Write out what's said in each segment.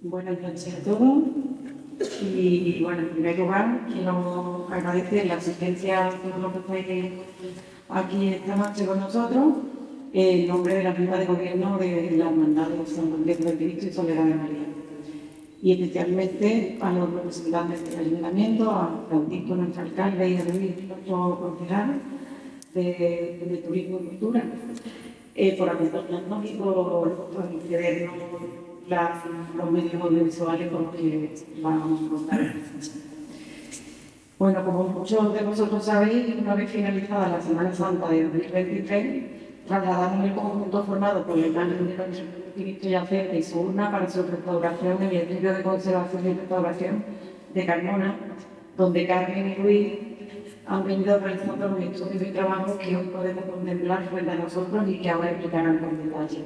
Buenas noches a todos. Y bueno, en primer lugar, quiero agradecer la asistencia a todos los que estáis aquí esta noche con nosotros, en nombre de la Junta de Gobierno de la Hermandad de San Lorenzo de Cristo y Soledad de María. Y especialmente a los representantes del Ayuntamiento, a Francisco, nuestro alcalde, y a Luis, nuestro concejal de Turismo y Cultura, por acompañarnos y por cedernos los medios audiovisuales con los que vamos a contar. Bueno, como muchos de vosotros sabéis, una vez finalizada la Semana Santa de 2023, trasladamos el conjunto formado por el plan de Cristo Yacente y su urna para su restauración en el estudio de conservación y restauración de Carmona, donde Carmen y Luis han venido realizando los estudios y trabajos que hoy podemos contemplar frente a nosotros y que ahora explicarán con detalle.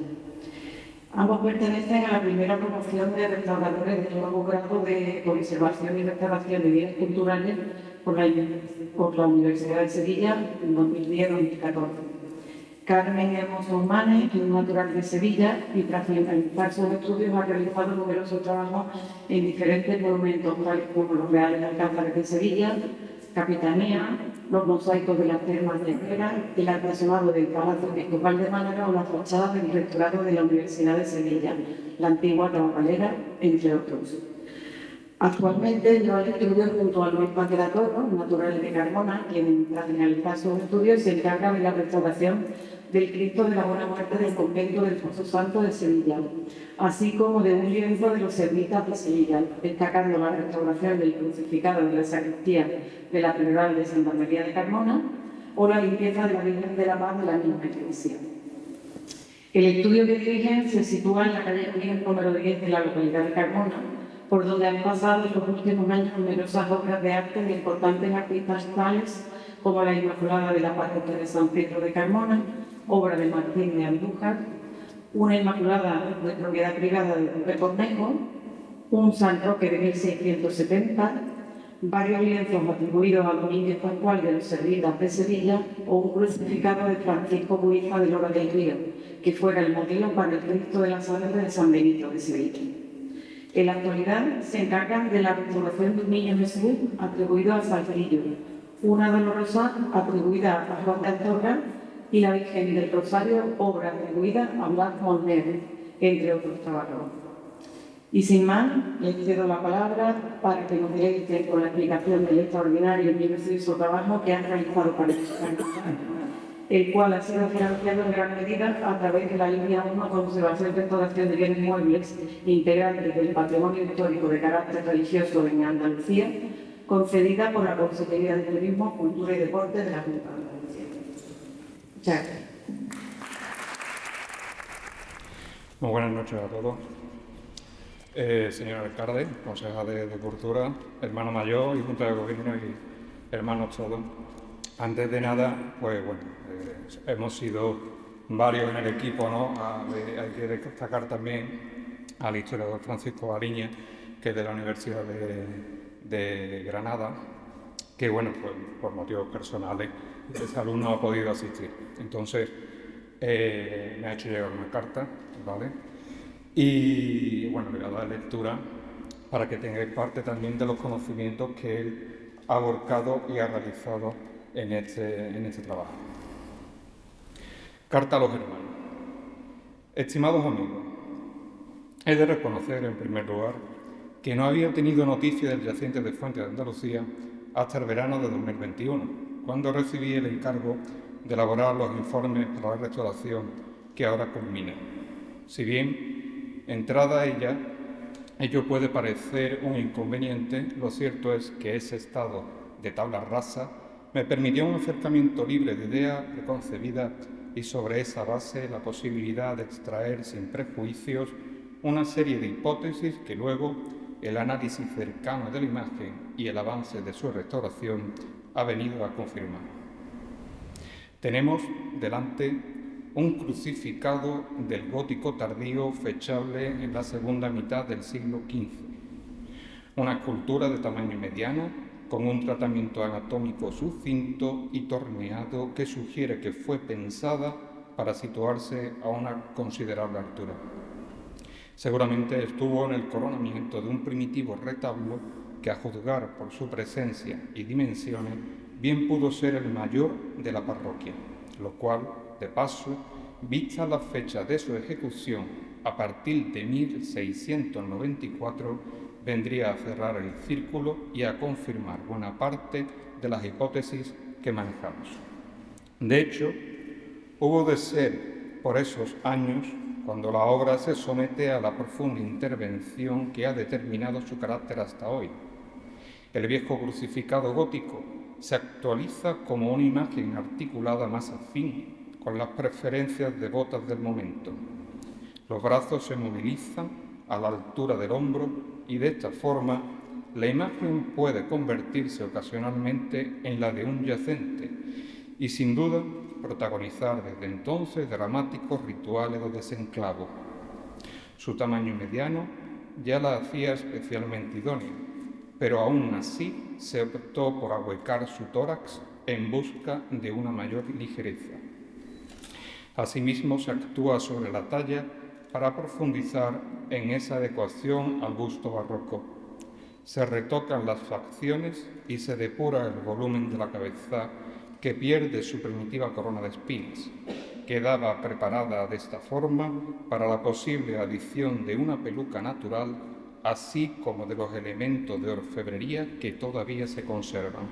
Ambos pertenecen a la primera promoción de restauradores de nuevo grado de conservación y restauración de bienes culturales por la Universidad de Sevilla en 2010-2014. Carmen Hermoso Manes es natural de Sevilla y tras finalizar sus estudios ha realizado numerosos trabajos en diferentes monumentos, tales como los Reales Alcázares de Sevilla, Capitanía, los mosaicos de las termas de Herrera, el artesonado del Palacio Episcopal de Málaga o las fachadas del rectorado de la Universidad de Sevilla, la antigua Tabacalera, entre otros. Actualmente lleva el estudio junto a Luis Paz de la Torre, natural de Carmona, quien tras finalizar sus estudios se encarga de la restauración del Cristo de la Buena Muerte del convento del Pozo Santo de Sevilla, así como de un lienzo de los ermitas de Sevilla, destacando la restauración del crucificado de la sacristía de la Catedral de Santa María de Carmona o la limpieza de la Virgen de la Paz de la misma iglesia. El estudio que dirigen se sitúa en la calle Miguel número 10 de la localidad de Carmona, por donde han pasado en los últimos años numerosas obras de arte de importantes artistas tales como la Inmaculada de la Parroquia de San Pedro de Carmona, obra de Martín de Andújar, una Inmaculada de propiedad privada de Duque Cornejo, un San Roque de 1670, varios lienzos atribuidos a Domínguez Pascual de los Servitas de Sevilla o un crucificado de Francisco Buiza de Lora del Río, que fuera el modelo para el Cristo de la Sangre de San Benito de Sevilla. En la actualidad se encargan de la restauración de un niño Jesús atribuido a Salcerillo, una Dolorosa atribuida a Juan de Azorra y la Virgen del Rosario, obra atribuida a Blas Molner, entre otros trabajos. Y sin más, les cedo la palabra para que nos deleiten con la explicación del extraordinario y minucioso trabajo que han realizado para el cual ha sido financiado en gran medida a través de la línea 1 Conservación y Restauración de Bienes Muebles integrantes del Patrimonio Histórico de carácter religioso en Andalucía, concedida por la Consejería de Turismo, Cultura y Deporte de la Junta de Andalucía. Muchas gracias. Muy buenas noches a todos. Señor alcalde, consejera de Cultura, hermano mayor y Junta de Gobierno y hermanos todos. Antes de nada, pues bueno, hemos sido varios en el equipo, ¿no? Hay que destacar también al historiador Francisco Ariñez, que es de la Universidad de Granada, que bueno, pues por motivos personales de salud no ha podido asistir. Entonces, me ha hecho llegar una carta, ¿vale? Y bueno, le voy a dar lectura para que tengáis parte también de los conocimientos que él ha volcado y ha realizado en este trabajo. Carta a los hermanos. Estimados amigos, he de reconocer en primer lugar que no había tenido noticia del yaciente de Fuente de Andalucía hasta el verano de 2021, cuando recibí el encargo de elaborar los informes para la restauración que ahora culmina. Si bien, entrada ella, ello puede parecer un inconveniente, lo cierto es que ese estado de tabla rasa me permitió un acercamiento libre de ideas preconcebidas y sobre esa base la posibilidad de extraer sin prejuicios una serie de hipótesis que luego el análisis cercano de la imagen y el avance de su restauración ha venido a confirmar. Tenemos delante un crucificado del gótico tardío fechable en la segunda mitad del siglo XV, una escultura de tamaño mediano con un tratamiento anatómico sucinto y torneado que sugiere que fue pensada para situarse a una considerable altura. Seguramente estuvo en el coronamiento de un primitivo retablo que, a juzgar por su presencia y dimensiones, bien pudo ser el mayor de la parroquia, lo cual, de paso, vista la fecha de su ejecución a partir de 1694, vendría a cerrar el círculo y a confirmar buena parte de las hipótesis que manejamos. De hecho, hubo de ser por esos años cuando la obra se somete a la profunda intervención que ha determinado su carácter hasta hoy. El viejo crucificado gótico se actualiza como una imagen articulada más afín con las preferencias devotas del momento. Los brazos se movilizan a la altura del hombro y de esta forma la imagen puede convertirse ocasionalmente en la de un yacente y sin duda protagonizar desde entonces dramáticos rituales de desenclavo. Su tamaño mediano ya la hacía especialmente idónea, pero aún así se optó por ahuecar su tórax en busca de una mayor ligereza. Asimismo, se actúa sobre la talla para profundizar en esa adecuación al gusto barroco. Se retocan las facciones y se depura el volumen de la cabeza, que pierde su primitiva corona de espinas. Quedaba preparada de esta forma para la posible adición de una peluca natural, así como de los elementos de orfebrería que todavía se conservan.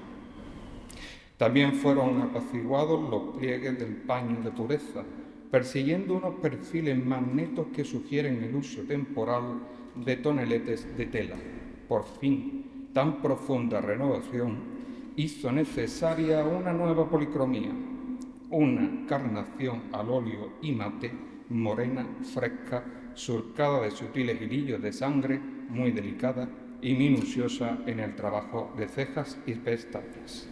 También fueron apaciguados los pliegues del paño de pureza, persiguiendo unos perfiles más netos que sugieren el uso temporal de toneletes de tela. Por fin, tan profunda renovación hizo necesaria una nueva policromía, una carnación al óleo y mate, morena, fresca, surcada de sutiles hilillos de sangre, muy delicada y minuciosa en el trabajo de cejas y pestañas.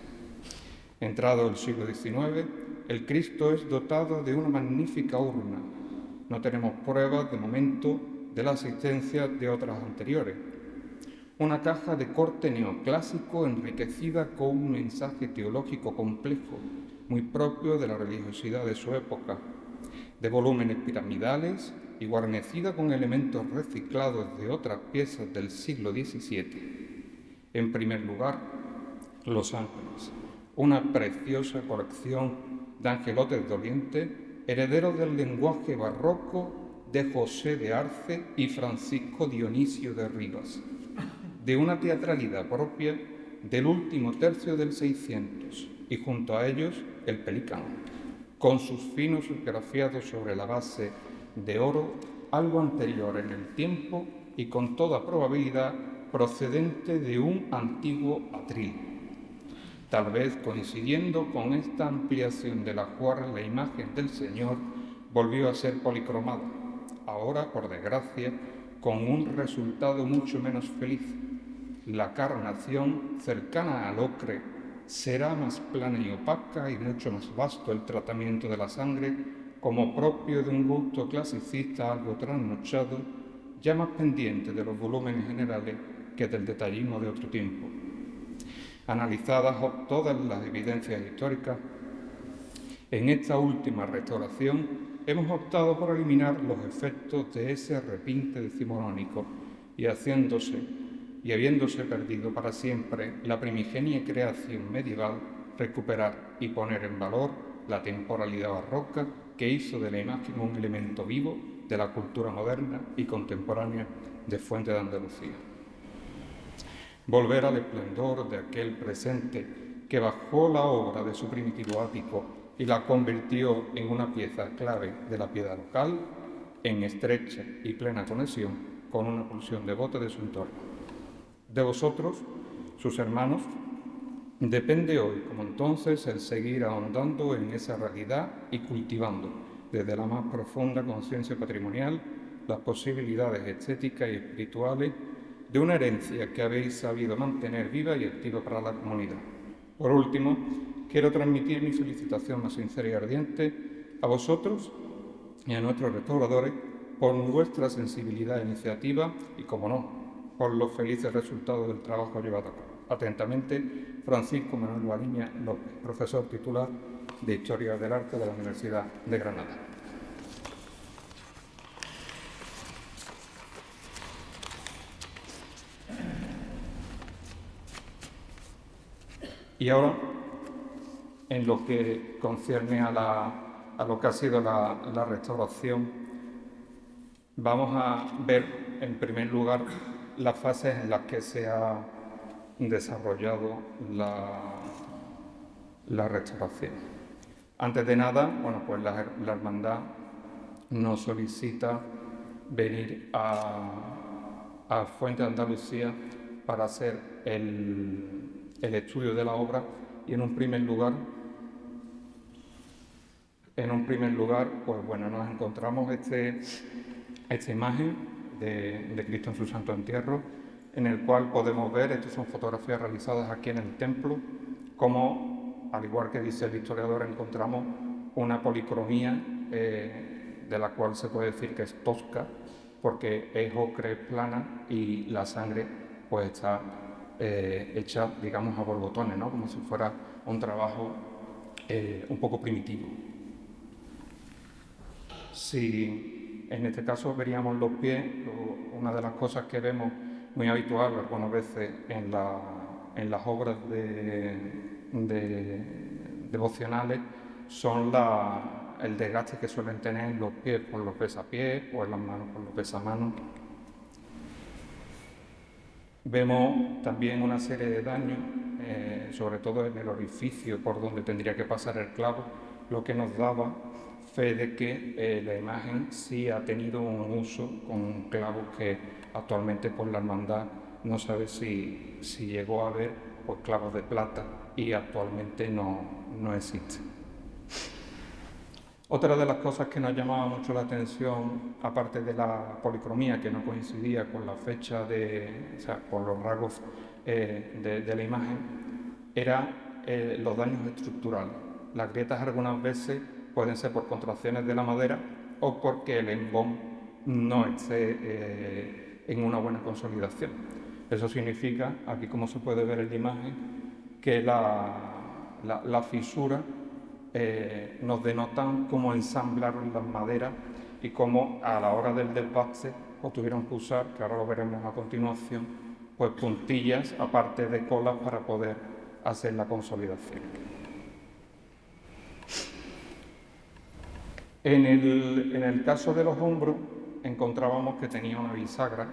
Entrado el siglo XIX, el Cristo es dotado de una magnífica urna. No tenemos pruebas de momento de la existencia de otras anteriores. Una caja de corte neoclásico enriquecida con un mensaje teológico complejo, muy propio de la religiosidad de su época, de volúmenes piramidales y guarnecida con elementos reciclados de otras piezas del siglo XVII. En primer lugar, los ángeles, una preciosa colección de angelotes dolientes, herederos del lenguaje barroco de José de Arce y Francisco Dionisio de Rivas, de una teatralidad propia del último tercio del 600, y junto a ellos el pelicano, con sus finos esgrafiados sobre la base de oro, algo anterior en el tiempo y con toda probabilidad procedente de un antiguo atril. Tal vez coincidiendo con esta ampliación de la cual la imagen del Señor volvió a ser policromada, ahora, por desgracia, con un resultado mucho menos feliz. La carnación, cercana al ocre, será más plana y opaca y mucho más vasto el tratamiento de la sangre, como propio de un gusto clasicista algo trasnochado, ya más pendiente de los volúmenes generales que del detallismo de otro tiempo. Analizadas todas las evidencias históricas, en esta última restauración hemos optado por eliminar los efectos de ese repinte decimonónico y habiéndose perdido para siempre la primigenia creación medieval, recuperar y poner en valor la temporalidad barroca que hizo de la imagen un elemento vivo de la cultura moderna y contemporánea de Fuente de Andalucía. Volver al esplendor de aquel presente que bajó la obra de su primitivo ático y la convirtió en una pieza clave de la piedad local, en estrecha y plena conexión con una pulsión devota de su entorno. De vosotros, sus hermanos, depende hoy, como entonces, el seguir ahondando en esa realidad y cultivando, desde la más profunda conciencia patrimonial, las posibilidades estéticas y espirituales de una herencia que habéis sabido mantener viva y activa para la comunidad. Por último, quiero transmitir mi felicitación más sincera y ardiente a vosotros y a nuestros restauradores por vuestra sensibilidad e iniciativa y, como no, por los felices resultados del trabajo llevado a cabo. Atentamente, Francisco Manuel Baliña López, profesor titular de Historia del Arte de la Universidad de Granada. Y ahora, en lo que concierne a lo que ha sido la restauración, vamos a ver en primer lugar las fases en las que se ha desarrollado la restauración. Antes de nada, bueno, pues la hermandad nos solicita venir a Fuente de Andalucía para hacer el estudio de la obra y en un primer lugar, pues bueno, nos encontramos esta imagen de Cristo en su Santo Entierro, en el cual podemos ver, estas son fotografías realizadas aquí en el templo, como, al igual que dice el historiador, encontramos una policromía de la cual se puede decir que es tosca, porque es ocre plana y la sangre pues está hecha, digamos, a borbotones, ¿no? Como si fuera un trabajo un poco primitivo. Si en este caso veríamos los pies, una de las cosas que vemos muy habitual algunas veces en las obras devocionales son el desgaste que suelen tener en los pies por los besapiés o en las manos por los besamanos. Vemos también una serie de daños, sobre todo en el orificio por donde tendría que pasar el clavo, lo que nos daba fe de que la imagen sí ha tenido un uso con clavos que actualmente por la hermandad no sabe si llegó a haber pues, clavos de plata y actualmente no existen. Otra de las cosas que nos llamaba mucho la atención, aparte de la policromía que no coincidía con la fecha o sea, con los rasgos de la imagen, eran los daños estructurales. Las grietas algunas veces pueden ser por contracciones de la madera o porque el embón no esté en una buena consolidación. Eso significa, aquí como se puede ver en la imagen, que la fisura nos denotan cómo ensamblaron las maderas y cómo a la hora del desbaste pues, tuvieron que usar, que ahora lo veremos a continuación, pues puntillas aparte de colas para poder hacer la consolidación. En el caso de los hombros encontrábamos que tenía una bisagra.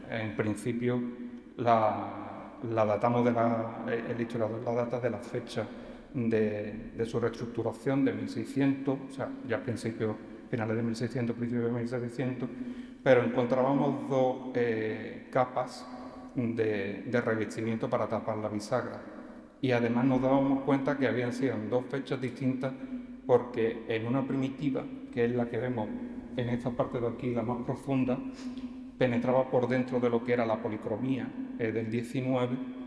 En principio la datamos el historiador la data de la fecha de su reestructuración de 1600, o sea, ya a principios, finales de 1600, principios de 1700, pero encontrábamos dos capas de revestimiento para tapar la bisagra. Y además nos dábamos cuenta que habían sido en dos fechas distintas porque en una primitiva, que es la que vemos en esta parte de aquí, la más profunda, penetraba por dentro de lo que era la policromía del 19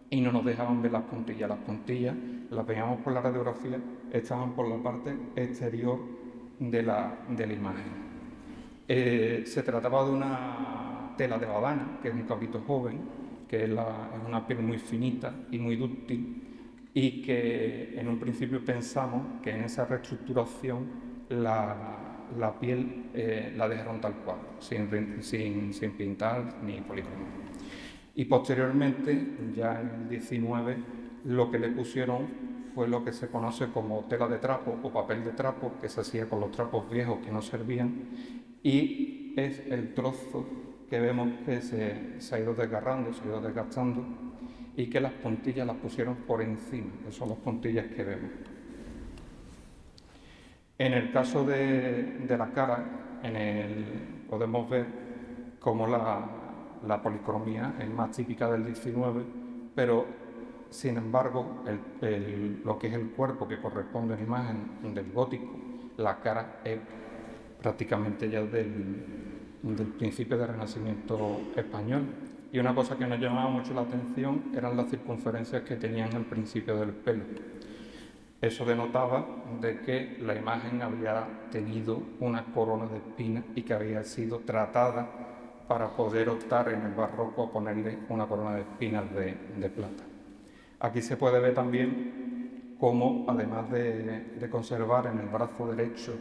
y no nos dejaban ver las puntillas. Las puntillas las veíamos por la radiografía, estaban por la parte exterior de la imagen. Se trataba de una tela de badana, que es un cabrito joven, que es una piel muy finita y muy dúctil, y que en un principio pensamos que en esa reestructuración la piel la dejaron tal cual, sin pintar ni policromar. Y posteriormente, ya en el 19, lo que le pusieron fue lo que se conoce como tela de trapo o papel de trapo, que se hacía con los trapos viejos que no servían, y es el trozo que vemos que se ha ido desgarrando, se ha ido desgastando, y que las puntillas las pusieron por encima, que son las puntillas que vemos. En el caso de la cara, podemos ver cómo la policromía es más típica del 19, pero sin embargo lo que es el cuerpo que corresponde a la imagen del gótico, la cara es prácticamente ya del principio del Renacimiento español. Y una cosa que nos llamaba mucho la atención eran las circunferencias que tenían al principio del pelo. Eso denotaba de que la imagen había tenido una corona de espinas y que había sido tratada para poder optar en el barroco a ponerle una corona de espinas de plata. Aquí se puede ver también cómo, además de conservar en el brazo derecho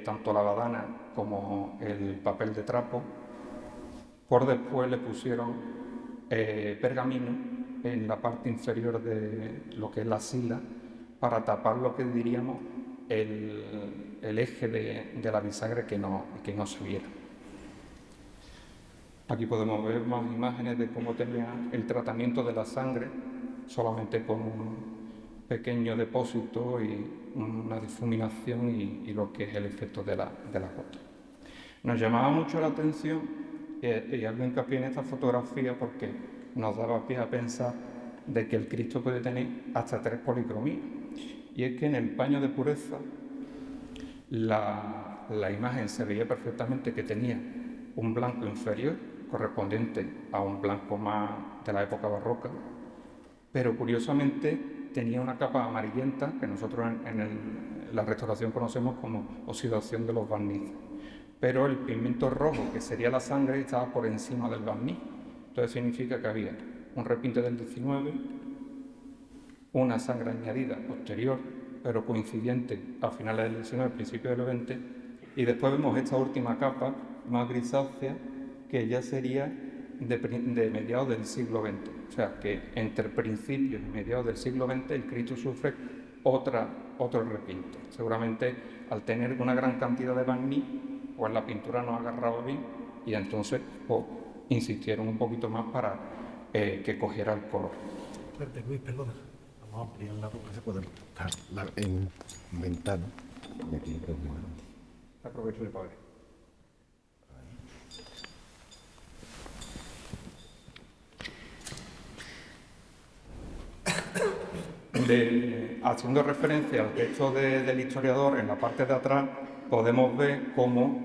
tanto la badana como el papel de trapo, por después le pusieron pergamino en la parte inferior de lo que es la sila para tapar lo que diríamos el eje de la bisagra que no se viera. Aquí podemos ver más imágenes de cómo tenía el tratamiento de la sangre, solamente con un pequeño depósito y una difuminación y lo que es el efecto de la gota. Nos llamaba mucho la atención, y hago hincapié en esta fotografía porque nos daba pie a pensar de que el Cristo puede tener hasta 3 policromías. Y es que en el paño de pureza la imagen se veía perfectamente que tenía un blanco inferior correspondiente a un blanco más de la época barroca, pero curiosamente tenía una capa amarillenta que nosotros en la restauración conocemos como oxidación de los barnices, pero el pigmento rojo, que sería la sangre, estaba por encima del barniz. Entonces significa que había un repinte del 19, una sangre añadida posterior, pero coincidente a finales del 19, principios del 20, y después vemos esta última capa más grisácea, que ya sería de mediados del siglo XX. O sea, que entre principios y mediados del siglo XX el Cristo sufre otro repinte. Seguramente al tener una gran cantidad de barniz, pues la pintura no agarraba bien y entonces insistieron un poquito más para que cogiera el color. Espérate, Luis, perdona. Vamos a ampliarla porque se puede montar en ventana. Y aquí Aprovecho de poder. Haciendo referencia al texto del historiador, en la parte de atrás podemos ver cómo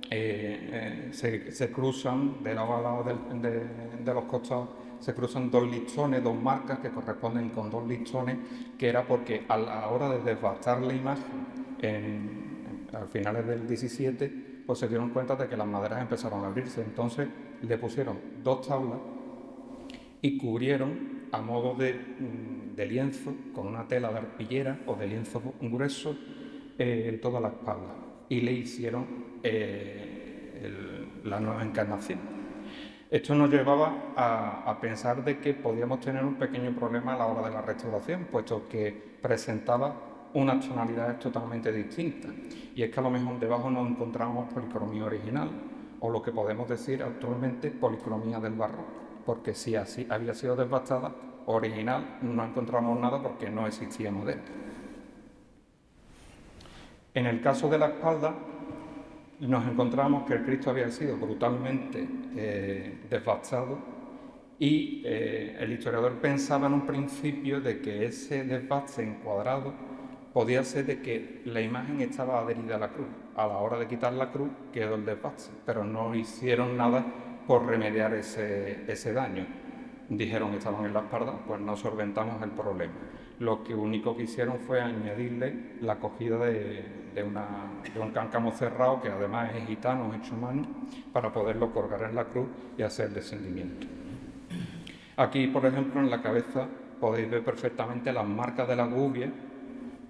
se cruzan de lado a lado de los costados, se cruzan 2 listones, 2 marcas que corresponden con 2 listones, que era porque a la hora de desbastar la imagen a finales del 17, pues se dieron cuenta de que las maderas empezaron a abrirse. Entonces le pusieron 2 tablas y cubrieron a modo de lienzo con una tela de arpillera o de lienzo grueso toda la espalda, y le hicieron la nueva encarnación. Esto nos llevaba a pensar de que podíamos tener un pequeño problema a la hora de la restauración, puesto que presentaba unas tonalidades totalmente distintas, y es que a lo mejor debajo no encontramos policromía original, o lo que podemos decir actualmente policromía del barroco, porque si así había sido devastada, original no encontramos nada porque no existía modelo. En el caso de la espalda, nos encontramos que el Cristo había sido brutalmente devastado y el historiador pensaba en un principio de que ese desbaste encuadrado podía ser de que la imagen estaba adherida a la cruz. A la hora de quitar la cruz quedó el desbaste, pero no hicieron nada por remediar ese daño. Dijeron que estaban en la espalda, pues no solventamos el problema. Lo que único que hicieron fue añadirle la cogida de un cáncamo cerrado, que además es gitano, hecho a mano, para poderlo colgar en la cruz y hacer el descendimiento. Aquí, por ejemplo, en la cabeza podéis ver perfectamente las marcas de la gubia,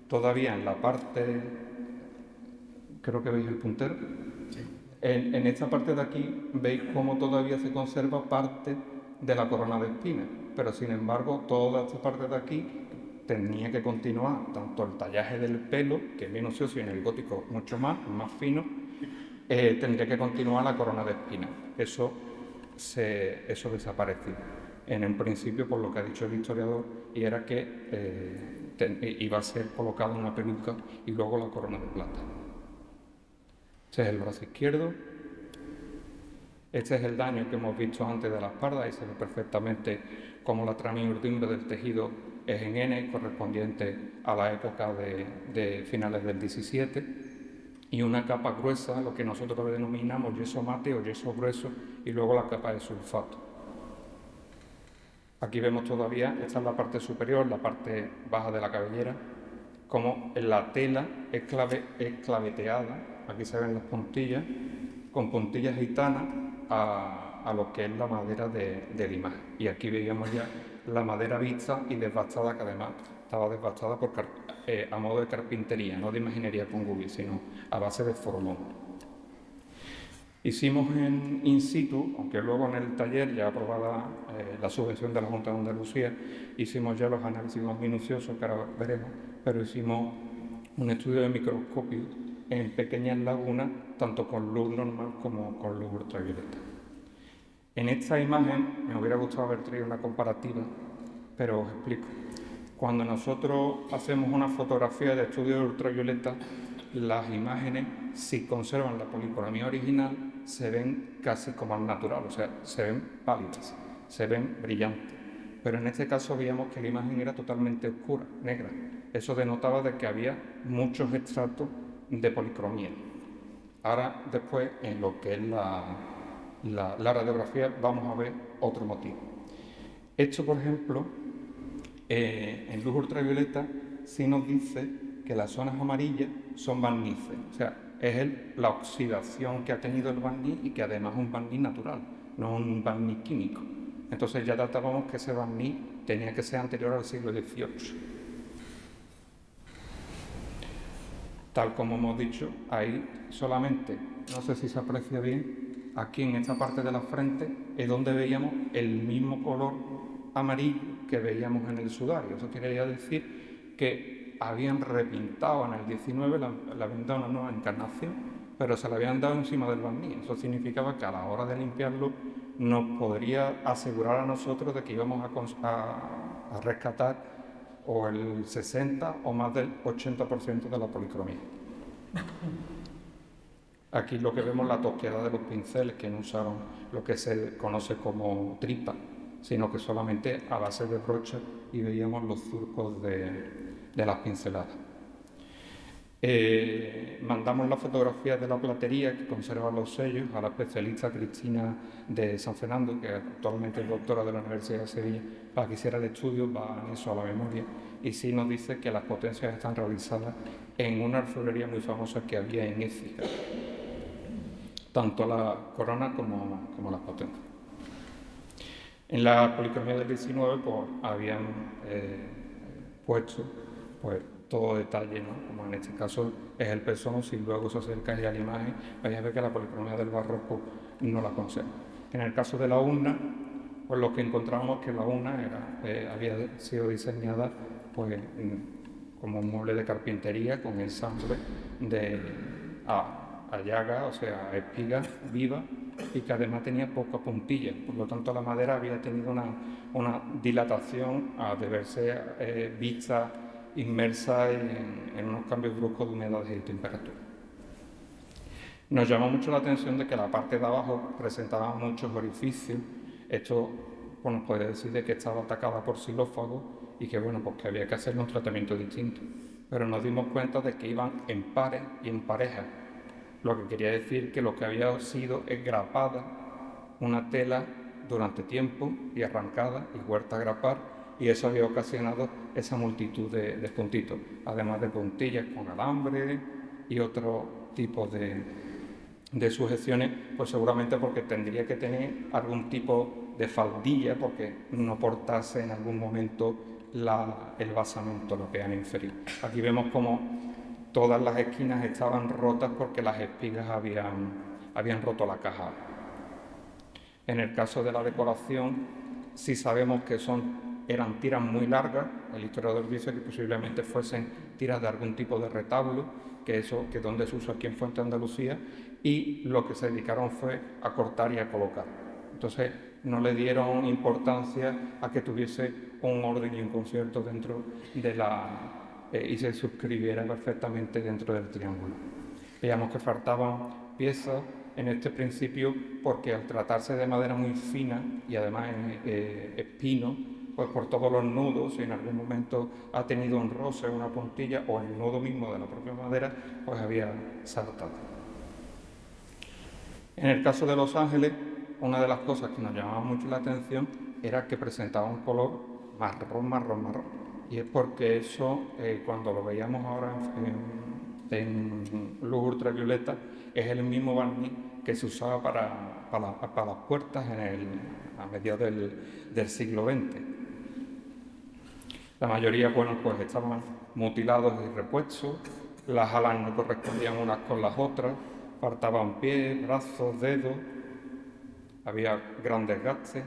todavía en la parte, creo que veis el puntero. Sí. En esta parte de aquí veis cómo todavía se conserva parte de la corona de espinas, pero sin embargo toda esta parte de aquí tenía que continuar, tanto el tallaje del pelo, que es minucioso, y en el gótico mucho más fino, tendría que continuar la corona de espinas. Eso desapareció en un principio, por lo que ha dicho el historiador, y era que iba a ser colocada una peluca y luego la corona de plata. Este es el brazo izquierdo. Este es el daño que hemos visto antes de la espalda, y se ve perfectamente cómo la trama y urdimbre del tejido es en N, correspondiente a la época de finales del 17, y una capa gruesa, lo que nosotros denominamos yeso mate o yeso grueso, y luego la capa de sulfato. Aquí vemos todavía, esta es la parte superior, la parte baja de la cabellera, como la tela es claveteada, aquí se ven las puntillas, con puntillas gitanas a lo que es la madera de la imagen. Y aquí veíamos ya la madera vista y desbastada, que además estaba desbastada a modo de carpintería, no de imaginería con gubia, sino a base de formón. Hicimos en in situ, aunque luego en el taller, ya aprobada la subvención de la Junta de Andalucía, hicimos ya los análisis más minuciosos que ahora veremos, pero hicimos un estudio de microscopio en pequeñas lagunas, tanto con luz normal como con luz ultravioleta. En esta imagen me hubiera gustado haber traído una comparativa, pero os explico. Cuando nosotros hacemos una fotografía de estudio de ultravioleta, las imágenes, si conservan la policromía original, se ven casi como al natural, o sea, se ven pálidas, se ven brillantes. Pero en este caso veíamos que la imagen era totalmente oscura, negra. Eso denotaba de que había muchos extractos de policromía. Ahora, después, en lo que es la radiografía, vamos a ver otro motivo. Esto, por ejemplo, en luz ultravioleta sí nos dice que las zonas amarillas son barnices, o sea, es la oxidación que ha tenido el barniz y que además es un barniz natural, no un barniz químico. Entonces ya datábamos que ese barniz tenía que ser anterior al siglo XVIII. Tal como hemos dicho, ahí solamente, no sé si se aprecia bien, aquí en esta parte de la frente es donde veíamos el mismo color amarillo que veíamos en el sudario. Eso quería decir que habían repintado en el 19, le habían dado una nueva encarnación, pero se la habían dado encima del barniz. Eso significaba que a la hora de limpiarlo nos podría asegurar a nosotros de que íbamos a rescatar o el 60 o más del 80% de la policromía. Aquí lo que vemos es la tosquedad de los pinceles, que no usaron lo que se conoce como tripa, sino que solamente a base de brocha, y veíamos los surcos de las pinceladas. Mandamos las fotografías de la platería que conserva los sellos a la especialista Cristina de San Fernando, que actualmente es doctora de la Universidad de Sevilla, para que hiciera el estudio, va en eso a la memoria, y sí nos dice que las potencias están realizadas en una orfebrería muy famosa que había en Écija, tanto la corona como las potencias. En la policromía del 19 pues, habían puesto pues, todo detalle, ¿no? Como en este caso es el pezón. Si luego se acerca ya a la imagen, vais a ver que la policromía del barroco no la conserva. En el caso de la urna, pues lo que encontramos es que la urna había sido diseñada pues, como un mueble de carpintería con ensamble a llaga, o sea, a espiga viva, y que además tenía poca puntilla. Por lo tanto, la madera había tenido una dilatación de verse vista inmersa en unos cambios bruscos de humedad y temperatura. Nos llamó mucho la atención de que la parte de abajo presentaba muchos orificios. Esto pues, nos puede decir de que estaba atacada por xilófagos y que, bueno, pues que había que hacerle un tratamiento distinto. Pero nos dimos cuenta de que iban en pares y en parejas, lo que quería decir que lo que había sido es grapada una tela durante tiempo y arrancada y vuelta a grapar, y eso había ocasionado esa multitud de puntitos, además de puntillas con alambre y otro tipo de sujeciones, pues seguramente porque tendría que tener algún tipo de faldilla porque no portase en algún momento el basamento, la peana inferior. Aquí vemos como todas las esquinas estaban rotas porque las espigas habían roto la caja. En el caso de la decoración, sí sabemos que eran tiras muy largas. El historiador dice que posiblemente fuesen tiras de algún tipo de retablo, que donde se usó aquí en Fuente de Andalucía, y lo que se dedicaron fue a cortar y a colocar. Entonces no le dieron importancia a que tuviese un orden y un concierto dentro de y se suscribiera perfectamente dentro del triángulo. Veíamos que faltaban piezas en este principio porque al tratarse de madera muy fina y además espino, pues por todos los nudos, si en algún momento ha tenido un roce, una puntilla o el nudo mismo de la propia madera, pues había saltado. En el caso de Los Ángeles, una de las cosas que nos llamaba mucho la atención era que presentaba un color marrón. Y es porque eso, cuando lo veíamos ahora en luz ultravioleta, es el mismo barniz que se usaba para las puertas a mediados del siglo XX. La mayoría, bueno, pues estaban mutilados y repuestos, las alas no correspondían unas con las otras, faltaban pies, brazos, dedos, había gran desgaste.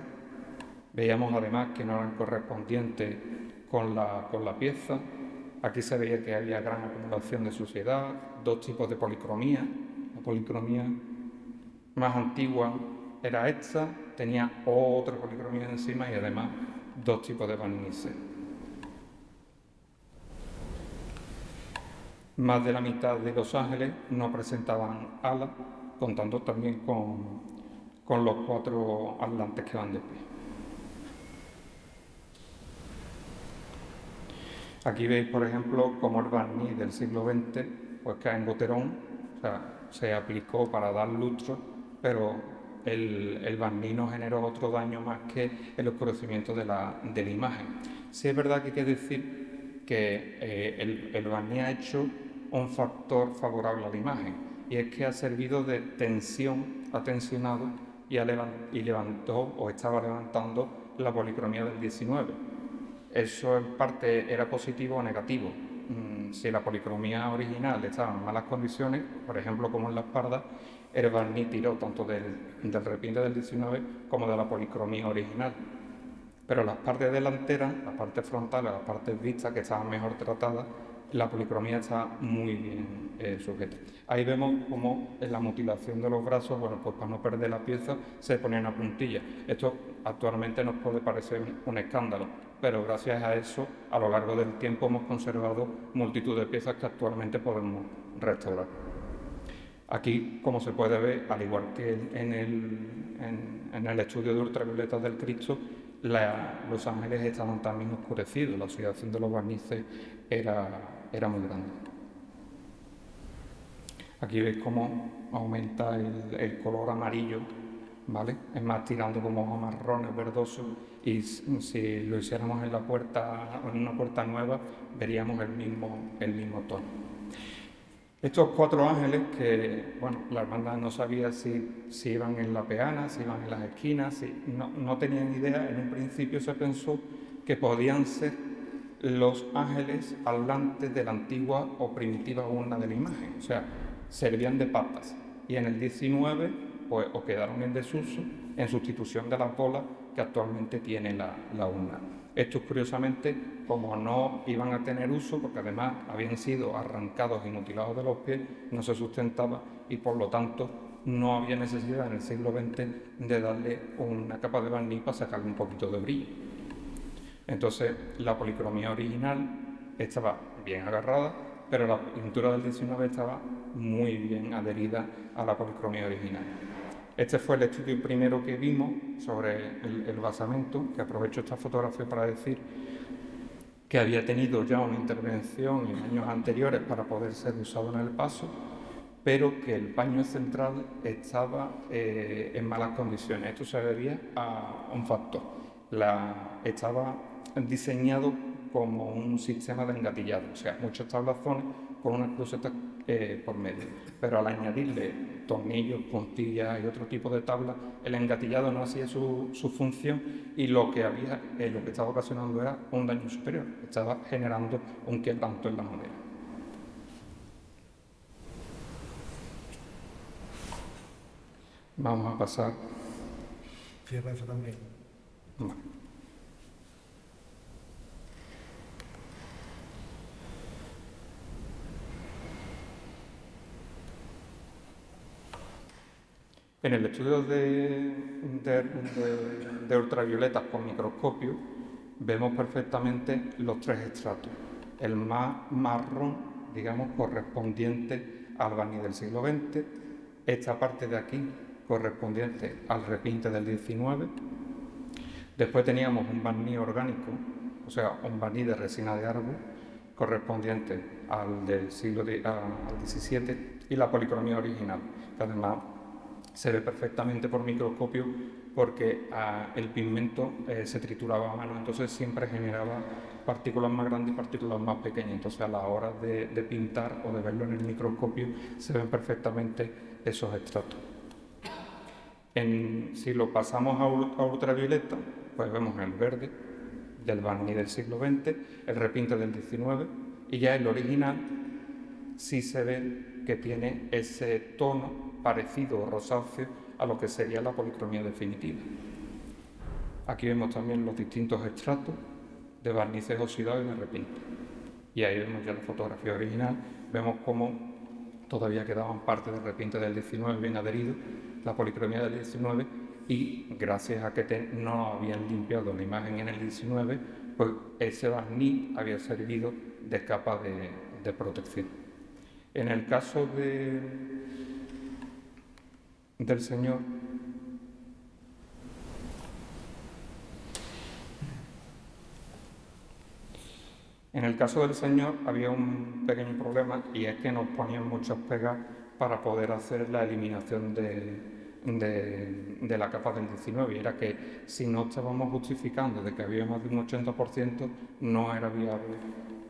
Veíamos además que no eran correspondientes con la pieza. Aquí se veía que había gran acumulación de suciedad, dos tipos de policromía. La policromía más antigua era esta, tenía otra policromía encima y además dos tipos de barnices. Más de la mitad de los ángeles no presentaban alas, contando también con los 4 atlantes que van de pie. Aquí veis, por ejemplo, cómo el barniz del siglo XX pues cae en goterón, o sea, se aplicó para dar lustro, pero el barniz no generó otro daño más que el oscurecimiento de la imagen. Sí es verdad que hay que decir que el barniz ha hecho un factor favorable a la imagen, y es que ha servido de tensión, ha tensionado y levantó o estaba levantando la policromía del 19. Eso en parte era positivo o negativo. Si la policromía original estaba en malas condiciones, por ejemplo como en la espalda, el barniz tiró tanto del repiente del 19 como de la policromía original. Pero las partes delanteras, las partes frontales, las partes vistas que estaban mejor tratadas, la policromía está muy bien sujeta. Ahí vemos cómo en la mutilación de los brazos, bueno, pues para no perder la pieza se ponía una puntilla. Esto actualmente nos puede parecer un escándalo, pero gracias a eso, a lo largo del tiempo hemos conservado multitud de piezas que actualmente podemos restaurar. Aquí, como se puede ver, al igual que en el estudio de ultravioletas del Cristo, los ángeles estaban también oscurecidos, la oxidación de los barnices era muy grande. Aquí veis cómo aumenta el color amarillo, ¿vale? Es más, tirando como a marrones verdosos, y si lo hiciéramos en una puerta nueva, veríamos el mismo tono. Estos 4 ángeles que, bueno, la hermandad no sabía si iban en la peana, si iban en las esquinas, no tenían idea. En un principio se pensó que podían ser los ángeles hablantes de la antigua o primitiva urna de la imagen, o sea, servían de patas, y en el 19 pues o quedaron en desuso en sustitución de las bolas que actualmente tiene la urna. Estos, curiosamente, como no iban a tener uso, porque además habían sido arrancados y mutilados de los pies, no se sustentaba y por lo tanto no había necesidad en el siglo XX de darle una capa de barniz para sacarle un poquito de brillo. Entonces la policromía original estaba bien agarrada, pero la pintura del 19 estaba muy bien adherida a la policromía original. Este fue el estudio primero que vimos sobre el basamento, que aprovecho esta fotografía para decir que había tenido ya una intervención en años anteriores para poder ser usado en el paso, pero que el paño central estaba en malas condiciones. Esto se debía a un factor. Estaba diseñado como un sistema de engatillado, o sea, muchos tablazones con unas crucetas por medio, pero al añadirle tornillos, puntillas y otro tipo de tablas, el engatillado no hacía su función, y lo que estaba ocasionando era un daño superior, estaba generando un quebranto en la madera. Vamos a pasar. Cierra eso también. Vale. En el estudio de ultravioletas con microscopio vemos perfectamente los 3 estratos. El más marrón, digamos, correspondiente al barniz del siglo XX, esta parte de aquí correspondiente al repinte del 19. Después teníamos un barniz orgánico, o sea, un barniz de resina de árbol, correspondiente al del siglo XVII, y la policromía original, que además se ve perfectamente por microscopio porque el pigmento se trituraba a mano, entonces siempre generaba partículas más grandes y partículas más pequeñas. Entonces a la hora de pintar o de verlo en el microscopio se ven perfectamente esos estratos. Si lo pasamos a ultravioleta, pues vemos el verde del barniz del siglo XX, el repinte del 19, y ya el original sí se ve que tiene ese tono parecido o rosáceo a lo que sería la policromía definitiva. Aquí vemos también los distintos extractos de barnices oxidados y de repinte. Y ahí vemos ya la fotografía original, vemos cómo todavía quedaban partes de repinte del 19 bien adherido, la policromía del 19, y gracias a que no habían limpiado la imagen en el 19, pues ese barniz había servido de capa de protección. En el caso del señor, había un pequeño problema, y es que nos ponían muchas pegas para poder hacer la eliminación de la capa del 19, y era que si no estábamos justificando de que había más de un 80%, no era viable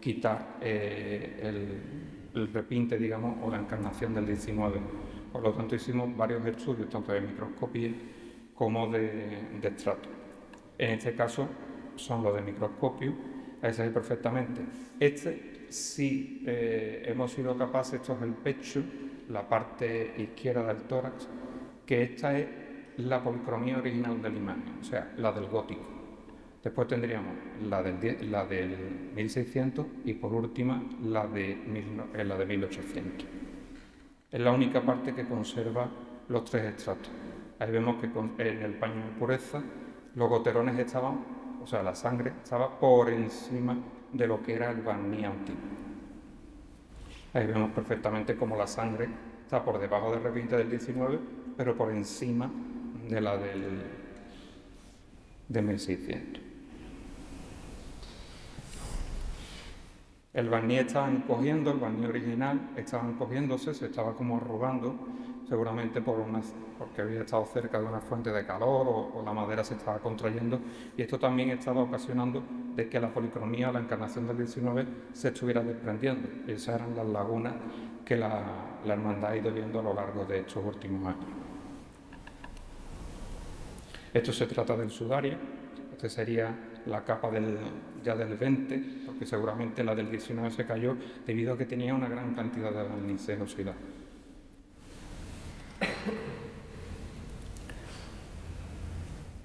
quitar el repinte, digamos, o la encarnación del 19. Por lo tanto, hicimos varios estudios, tanto de microscopía como de extracto. En este caso son los de microscopio, ahí se ve perfectamente. Sí hemos sido capaces, esto es el pecho, la parte izquierda del tórax, que esta es la policromía original de la imagen, o sea, la del gótico. Después tendríamos la del 1600 y por última la de 1800. Es la única parte que conserva los tres extractos. Ahí vemos que en el paño de pureza los goterones estaban, o sea, la sangre estaba por encima de lo que era el barniz antiguo. Ahí vemos perfectamente cómo la sangre está por debajo del repinte del 19, pero por encima de la de 1600. El barniz estaba encogiendo, el barniz original estaba encogiéndose, se estaba como arrugando, seguramente porque había estado cerca de una fuente de calor o la madera se estaba contrayendo, y esto también estaba ocasionando de que la policromía, la encarnación del 19, se estuviera desprendiendo. Esas eran las lagunas que la hermandad ha ido viendo a lo largo de estos últimos años. Esto se trata del sudario. Este sería la capa ya del 20, porque seguramente la del 19 se cayó debido a que tenía una gran cantidad de barnices oxidados.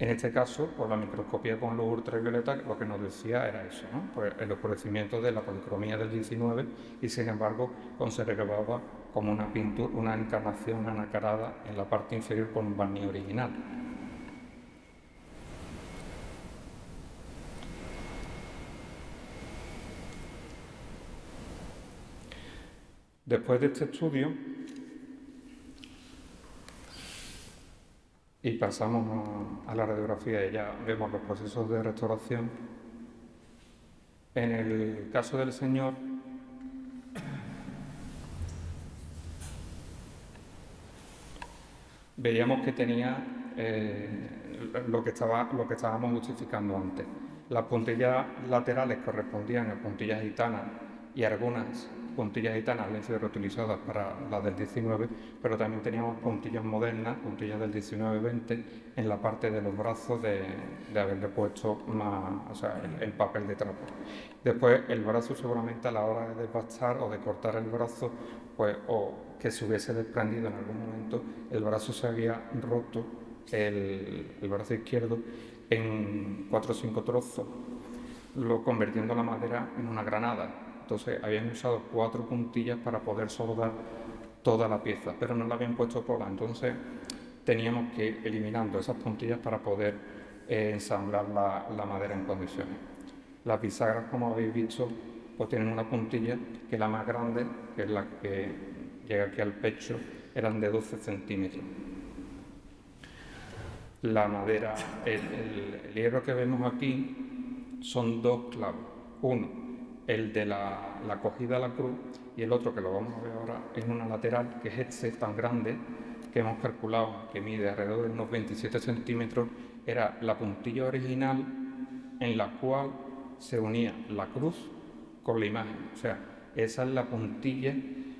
En este caso, pues la microscopía con luz ultravioleta lo que nos decía era eso, ¿no? Pues el oscurecimiento de la policromía del 19, y sin embargo conservaba como una pintura, una encarnación anacarada en la parte inferior con un barniz original. Después de este estudio, y pasamos a la radiografía y ya vemos los procesos de restauración. En el caso del señor, veíamos que tenía lo que estábamos justificando antes. Las puntillas laterales correspondían a puntillas gitanas, y algunas puntillas gitanas habían sido reutilizadas para las del 19, pero también teníamos puntillas modernas, puntillas del 19-20, en la parte de los brazos de haberle puesto más, o sea, el papel de trapo. Después el brazo, seguramente a la hora de despachar o de cortar el brazo, pues o que se hubiese desprendido en algún momento, el brazo se había roto, el brazo izquierdo, en 4 o 5 trozos, convirtiendo la madera en una granada. Entonces habían usado 4 puntillas para poder soldar toda la pieza, pero no la habían puesto pola. Entonces teníamos que ir eliminando esas puntillas para poder ensamblar la madera en condiciones. Las bisagras, como habéis visto, pues tienen una puntilla que es la más grande, que es la que llega aquí al pecho, eran de 12 centímetros. La madera, el hierro que vemos aquí son 2 clavos. Uno, el de la cogida a la cruz, y el otro, que lo vamos a ver ahora, es una lateral, que es este tan grande, que hemos calculado que mide alrededor de unos 27 centímetros, era la puntilla original en la cual se unía la cruz con la imagen. O sea, esa es la puntilla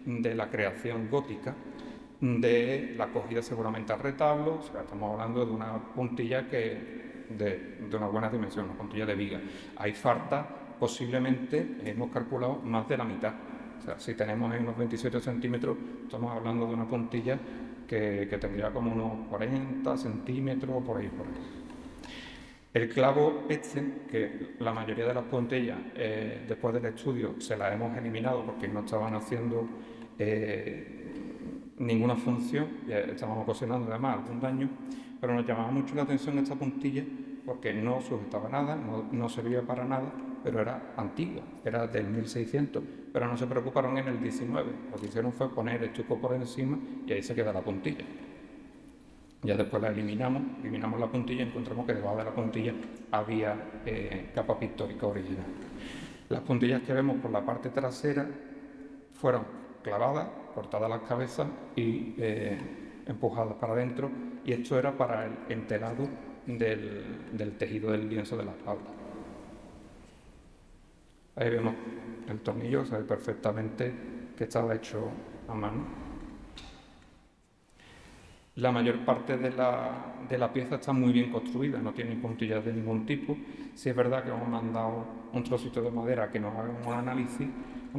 de la creación gótica, de la cogida seguramente al retablo. O sea, estamos hablando de una puntilla de una buena dimensión, una puntilla de viga. Hay falta, posiblemente hemos calculado más de la mitad. O sea, si tenemos en unos 27 centímetros, estamos hablando de una puntilla que tendría como unos 40 centímetros, por ahí. El clavo este, que la mayoría de las puntillas, después del estudio, se las hemos eliminado porque no estaban haciendo ninguna función, estábamos ocasionando además algún daño, pero nos llamaba mucho la atención esta puntilla porque no sujetaba nada, no servía para nada, pero era antigua, era del 1600, pero no se preocuparon en el 19, lo que hicieron fue poner el estuco por encima y ahí se queda la puntilla. Ya después la eliminamos la puntilla y encontramos que debajo de la puntilla había capa pictórica original. Las puntillas que vemos por la parte trasera fueron clavadas, cortadas las cabezas y empujadas para adentro, y esto era para el entelado del tejido del lienzo de la espalda. Ahí vemos el tornillo, se ve perfectamente que estaba hecho a mano. La mayor parte de la pieza está muy bien construida, no tiene puntillas de ningún tipo. Sí es verdad que hemos mandado un trocito de madera que nos haga un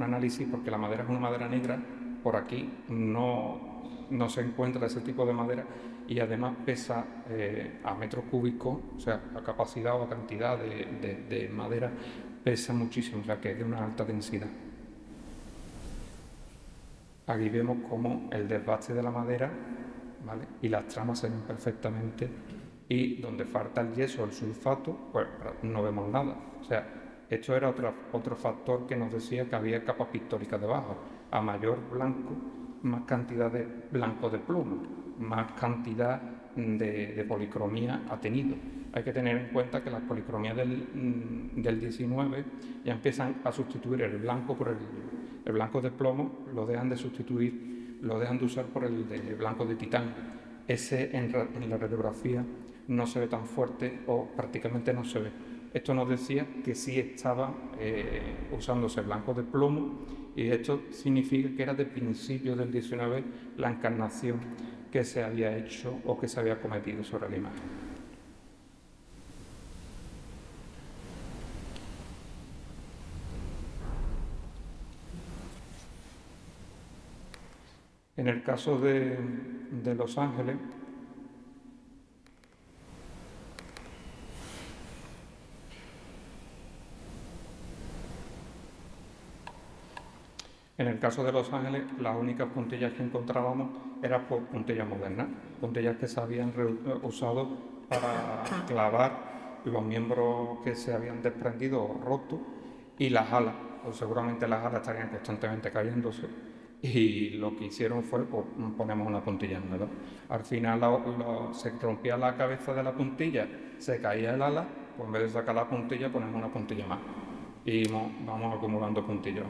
análisis porque la madera es una madera negra, por aquí no se encuentra ese tipo de madera y además pesa a metros cúbicos, o sea, la capacidad o la cantidad de madera pesa muchísimo, o sea, que es de una alta densidad. Aquí vemos cómo el desbaste de la madera, ¿vale? Y las tramas se ven perfectamente, y donde falta el yeso o el sulfato, pues no vemos nada. O sea, esto era otro factor que nos decía que había capas pictóricas debajo. A mayor blanco, más cantidad de blanco de plomo, más cantidad de policromía ha tenido. Hay que tener en cuenta que las policromías del 19 ya empiezan a sustituir el blanco por el blanco de plomo, lo dejan de sustituir, lo dejan de usar por el de blanco de titanio. Ese en la radiografía no se ve tan fuerte o prácticamente no se ve. Esto nos decía que sí estaba usándose blanco de plomo, y esto significa que era de principios del 19 la encarnación que se había hecho o que se había cometido sobre la imagen. En el caso de Los Ángeles, las únicas puntillas que encontrábamos eran puntillas modernas, puntillas que se habían usado para clavar los miembros que se habían desprendido o roto, y las alas, pues seguramente las alas estarían constantemente cayéndose, y lo que hicieron fue, pues, ponemos una puntilla nueva. Al final se rompía la cabeza de la puntilla, se caía el ala, pues en vez de sacar la puntilla ponemos una puntilla más. Y vamos acumulando puntillas,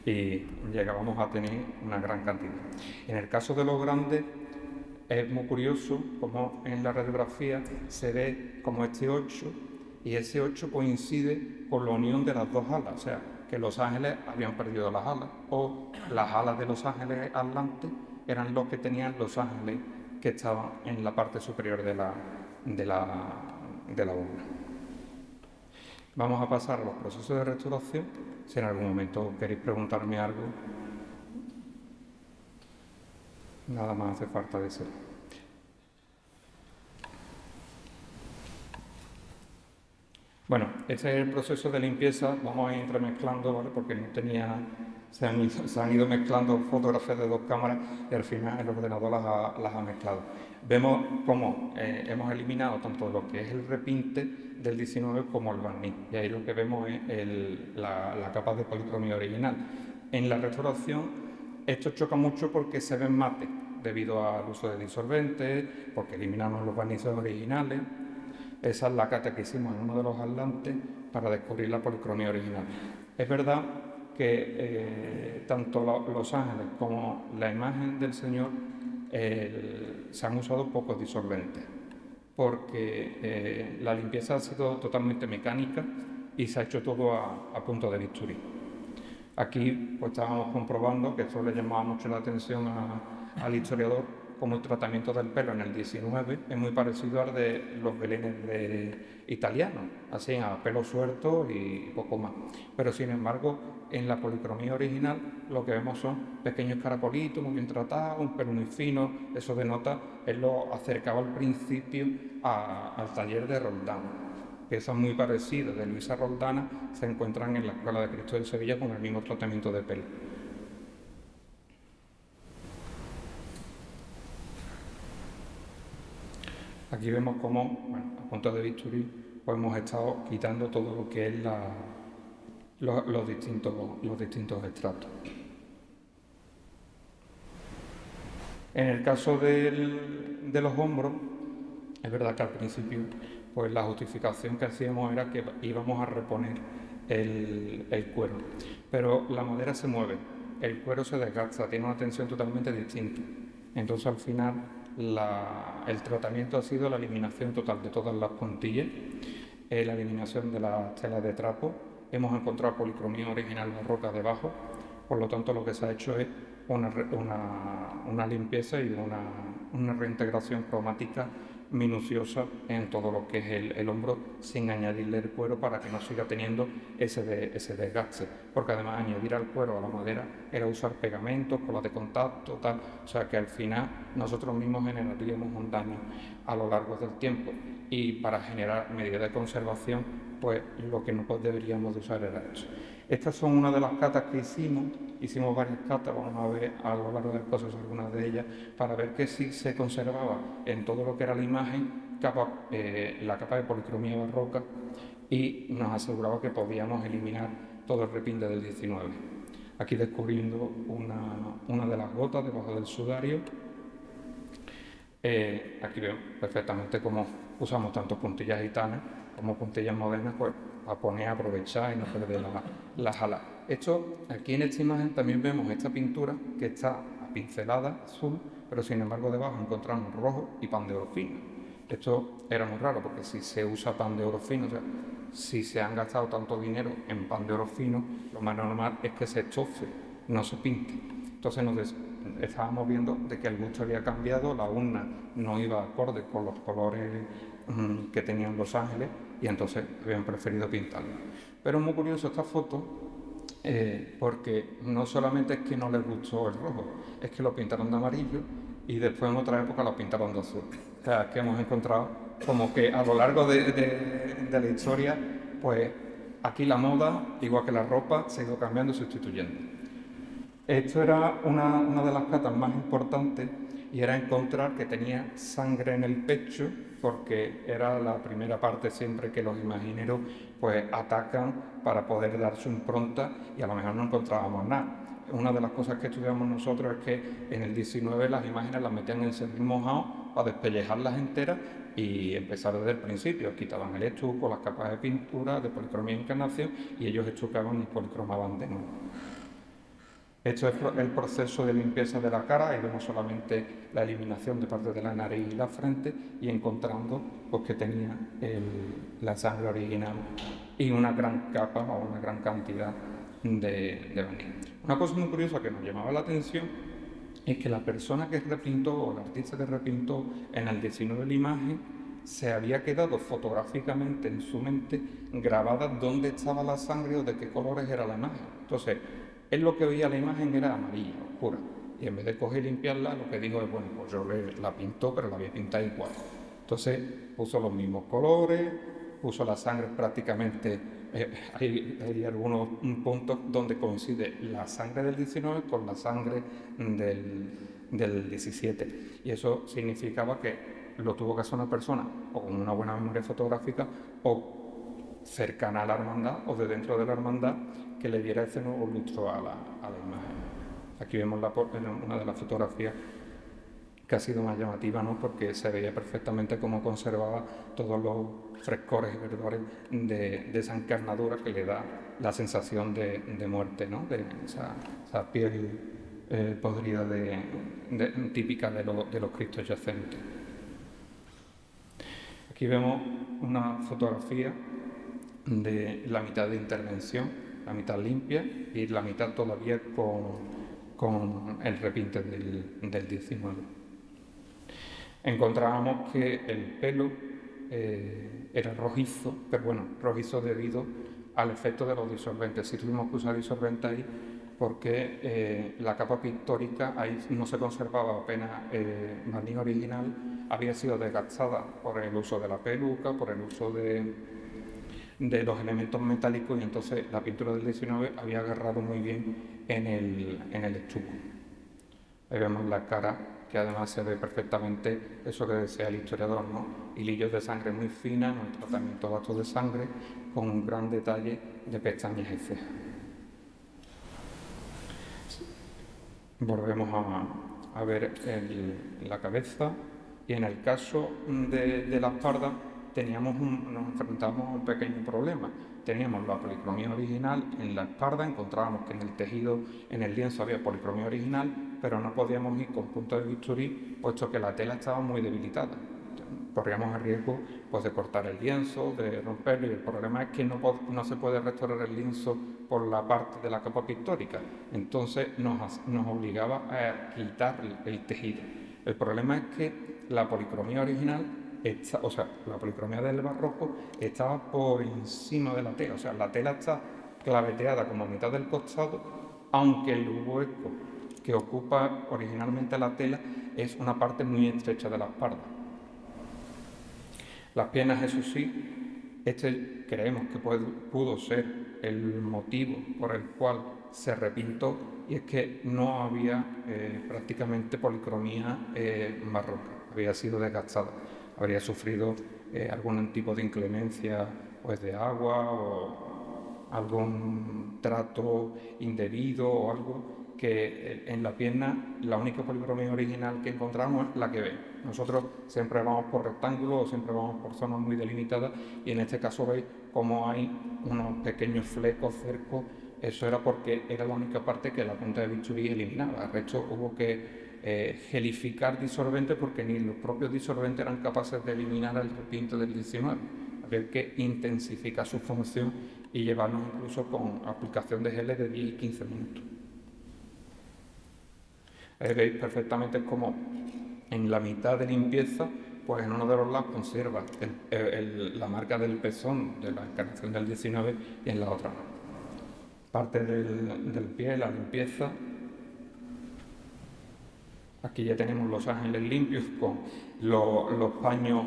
y llegábamos a tener una gran cantidad. En el caso de los grandes es muy curioso como en la radiografía se ve como este 8, y ese 8 coincide con la unión de las dos alas, o sea, que Los Ángeles habían perdido las alas, o las alas de Los Ángeles Atlantes eran los que tenían Los Ángeles que estaban en la parte superior de la obra. Vamos a pasar a los procesos de restauración. Si en algún momento queréis preguntarme algo, nada más hace falta decirlo. Bueno, este es el proceso de limpieza. Vamos a ir entremezclando, ¿vale? Porque no tenía... Se han ido mezclando fotografías de dos cámaras y al final el ordenador las ha mezclado. Vemos cómo hemos eliminado tanto lo que es el repinte del 19 como el barniz. Y ahí lo que vemos es la capa de policromía original. En la restauración esto choca mucho porque se ven mates debido al uso de disolventes, porque eliminamos los barnices originales. Esa es la cata que hicimos en uno de los atlantes para descubrir la policromía original. Es verdad que tanto Los Ángeles como la imagen del Señor se han usado pocos disolventes, porque la limpieza ha sido totalmente mecánica y se ha hecho todo a punto de bisturí. Aquí pues estábamos comprobando que esto le llamaba mucho la atención al historiador, como el tratamiento del pelo en el 19 es muy parecido al de los belenes italianos, así a pelo suelto y poco más. Pero sin embargo, en la policromía original lo que vemos son pequeños caracolitos muy bien tratados, un pelo muy fino. Eso denota, él lo acercaba al principio al taller de Roldán. Piezas muy parecidas de Luisa Roldana se encuentran en la Escuela de Cristo de Sevilla con el mismo tratamiento de pelo. Aquí vemos cómo, a punta de bisturí, pues hemos estado quitando todo lo que es los distintos extractos. En el caso de los hombros, es verdad que al principio pues la justificación que hacíamos era que íbamos a reponer el cuero, pero la madera se mueve, el cuero se desgasta, tiene una tensión totalmente distinta. Entonces al final el tratamiento ha sido la eliminación total de todas las puntillas, la eliminación de las telas de trapo. Hemos encontrado policromía original barroca debajo, por lo tanto lo que se ha hecho es una limpieza y una reintegración cromática minuciosa en todo lo que es el hombro, sin añadirle el cuero para que no siga teniendo ese desgaste, porque además añadir al cuero a la madera era usar pegamentos, colas de contacto, tal, o sea que al final nosotros mismos generaríamos un daño a lo largo del tiempo, y para generar medidas de conservación pues lo que no deberíamos de usar era eso. Estas son una de las catas que hicimos varias catas, vamos a ver a lo largo del proceso algunas de ellas, para ver que sí se conservaba en todo lo que era la imagen la capa de policromía barroca, y nos aseguraba que podíamos eliminar todo el repinte del 19. Aquí descubriendo una de las gotas debajo del sudario. Aquí veo perfectamente cómo usamos tanto puntillas gitanas como puntillas modernas, pues a poner, aprovechar y no perder las alas. Aquí en esta imagen también vemos esta pintura que está pincelada azul, pero sin embargo debajo encontramos rojo y pan de oro fino. Esto era muy raro porque si se usa pan de oro fino, o sea, si se han gastado tanto dinero en pan de oro fino, lo más normal es que se estofe, no se pinte. Entonces estábamos viendo de que el gusto había cambiado, la urna no iba acorde con los colores que tenían Los Ángeles, y entonces habían preferido pintarlo. Pero es muy curioso esta foto porque no solamente es que no les gustó el rojo, es que lo pintaron de amarillo y después en otra época lo pintaron de azul. O sea, que hemos encontrado como que a lo largo de la historia, pues aquí la moda, igual que la ropa, se ha ido cambiando y sustituyendo. Esto era una de las catas más importantes, y era encontrar que tenía sangre en el pecho, porque era la primera parte siempre que los imagineros pues atacan para poder dar su impronta, y a lo mejor no encontrábamos nada. Una de las cosas que estudiamos nosotros es que en el 19 las imágenes las metían en serrín mojado para despellejarlas enteras y empezar desde el principio. Quitaban el estuco, las capas de pintura, de policromía y encarnación, y ellos estucaban y policromaban de nuevo. Esto es el proceso de limpieza de la cara, y vemos solamente la eliminación de parte de la nariz y la frente, y encontrando pues, que tenía la sangre original y una gran capa o una gran cantidad de barniz. Una cosa muy curiosa que nos llamaba la atención es que la persona que repintó, o el artista que repintó en el 19 la imagen, se había quedado fotográficamente en su mente grabada dónde estaba la sangre o de qué colores era la imagen. Entonces, él lo que veía la imagen era amarilla, oscura, y en vez de coger y limpiarla, lo que dijo es, bueno, pues yo la pinto, pero la voy a pintar igual. Entonces puso los mismos colores, puso la sangre prácticamente, hay algunos puntos donde coincide la sangre del 19 con la sangre del 17, y eso significaba que lo tuvo que hacer una persona o con una buena memoria fotográfica o cercana a la hermandad o de dentro de la hermandad, que le diera ese nuevo lustro a la imagen. Aquí vemos una de las fotografías que ha sido más llamativa, ¿no? Porque se veía perfectamente cómo conservaba todos los frescores y verdores de esa encarnadura que le da la sensación de muerte, ¿no? De esa piel podrida típica de los Cristos yacentes. Aquí vemos una fotografía de la mitad de intervención, la mitad limpia y la mitad todavía con el repinte del 19. encontrábamos que el pelo era rojizo, pero bueno, rojizo debido al efecto de los disolventes. Sí tuvimos que usar disolvente ahí porque la capa pictórica ahí no se conservaba apenas barniz original, había sido desgastada por el uso de la peluca, por el uso de los elementos metálicos, y entonces la pintura del 19 había agarrado muy bien en el estuco. Ahí vemos la cara, que además se ve perfectamente eso que desea el historiador, ¿no? Hilillos de sangre muy finas, un tratamiento vasto de sangre con un gran detalle de pestañas y cejas. Volvemos a ver la cabeza, y en el caso de la espalda nos enfrentábamos a un pequeño problema. Teníamos la policromía original en la espalda, encontrábamos que en el tejido, en el lienzo había policromía original, pero no podíamos ir con punta de bisturí, puesto que la tela estaba muy debilitada. Corríamos el riesgo pues, de cortar el lienzo, de romperlo, y el problema es que no se puede restaurar el lienzo por la parte de la capa pictórica, entonces nos obligaba a quitar el tejido. El problema es que la policromía original, la policromía del barroco estaba por encima de la tela, o sea, la tela está claveteada como a mitad del costado, aunque el hueco que ocupa originalmente la tela es una parte muy estrecha de la espalda. Las piernas, eso sí, creemos que pudo ser el motivo por el cual se repintó, y es que no había prácticamente policromía barroca, había sido desgastada, habría sufrido algún tipo de inclemencia pues, de agua o algún trato indebido o algo, que en la pierna la única policromía original que encontramos es la que ve. Nosotros siempre vamos por rectángulos o siempre vamos por zonas muy delimitadas, y en este caso veis cómo hay unos pequeños flecos, cercos. Eso era porque era la única parte que la punta de bisturí eliminaba. El resto hubo que gelificar disolventes, porque ni los propios disolventes eran capaces de eliminar el repinte del 19. Había que intensificar su función y llevarnos incluso con aplicación de geles de 10 y 15 minutos. Veis perfectamente cómo en la mitad de limpieza, pues en uno de los lados conserva la marca del pezón de la encarnación del 19 y en la otra no. Parte del pie, la limpieza. Aquí ya tenemos los ángeles limpios con los paños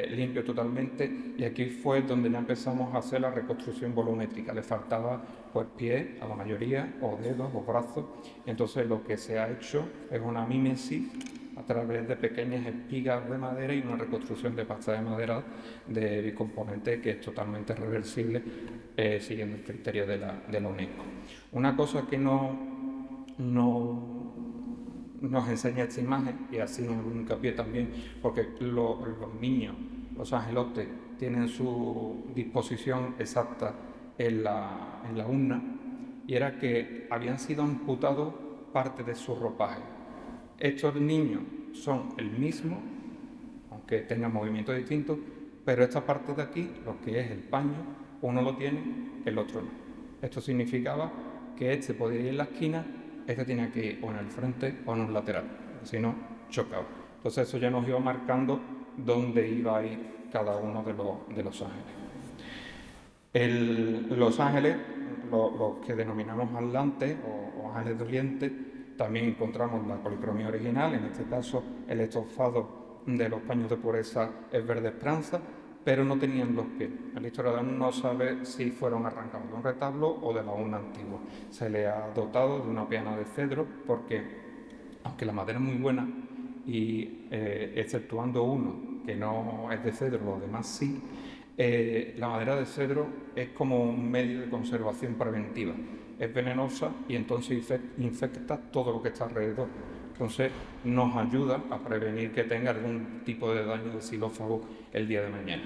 limpios totalmente, y aquí fue donde ya empezamos a hacer la reconstrucción volumétrica. Le faltaba pues pies a la mayoría, o dedos, o brazos, y entonces lo que se ha hecho es una mímesis a través de pequeñas espigas de madera y una reconstrucción de pasta de madera de bicomponente, que es totalmente reversible siguiendo el criterio de la UNESCO. Una cosa que nos enseña esta imagen, y así un hincapié también, porque los niños, los angelotes, tienen su disposición exacta en la urna, y era que habían sido amputados parte de su ropaje. Estos niños son el mismo, aunque tengan movimientos distintos, pero esta parte de aquí, lo que es el paño, uno lo tiene, el otro no. Esto significaba que este podía ir en la esquina, este tenía que ir o en el frente o en un lateral, si no, chocaba. Entonces eso ya nos iba marcando dónde iba a ir cada uno de los ángeles. Los ángeles, los que denominamos atlantes o ángeles dolientes, también encontramos la policromía original, en este caso el estofado de los paños de pureza es verde esperanza, pero no tenían los pies. El historiador no sabe si fueron arrancados de un retablo o de la urna antigua. Se le ha dotado de una piana de cedro porque, aunque la madera es muy buena, y exceptuando uno que no es de cedro, los demás sí, la madera de cedro es como un medio de conservación preventiva. Es venenosa y entonces infecta todo lo que está alrededor. Entonces nos ayuda a prevenir que tenga algún tipo de daño de xilófago el día de mañana.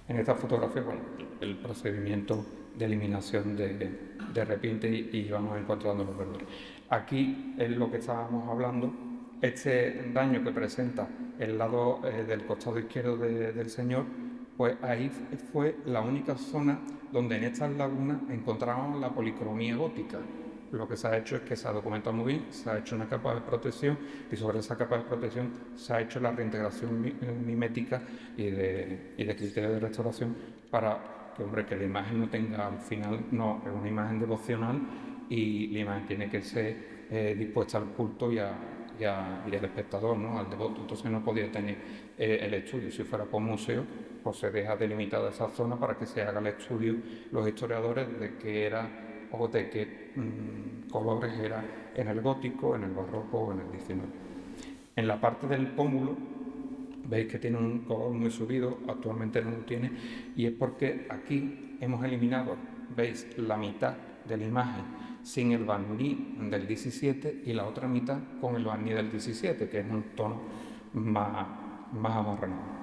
En esta fotografía, bueno, el procedimiento de eliminación de repinte y vamos encontrando los verdores. Aquí es lo que estábamos hablando. Este daño que presenta el lado del costado izquierdo del señor, pues ahí fue la única zona donde en estas lagunas encontrábamos la policromía gótica. lo que se ha hecho es que se ha documentado muy bien, se ha hecho una capa de protección y sobre esa capa de protección se ha hecho la reintegración mimética y de criterios de restauración para que, hombre, que la imagen no tenga, al final, no, es una imagen devocional y la imagen tiene que ser dispuesta al culto y al espectador, ¿no? Al devoto. Entonces no podía tener el estudio. Si fuera por museo, pues se deja delimitada esa zona para que se haga el estudio los historiadores de qué era o de qué colores era en el gótico, en el barroco o en el XIX. En la parte del pómulo veis que tiene un color muy subido, actualmente no lo tiene, y es porque aquí hemos eliminado, veis, la mitad de la imagen sin el barniz del 17 y la otra mitad con el barniz del 17, que es un tono más amarronado.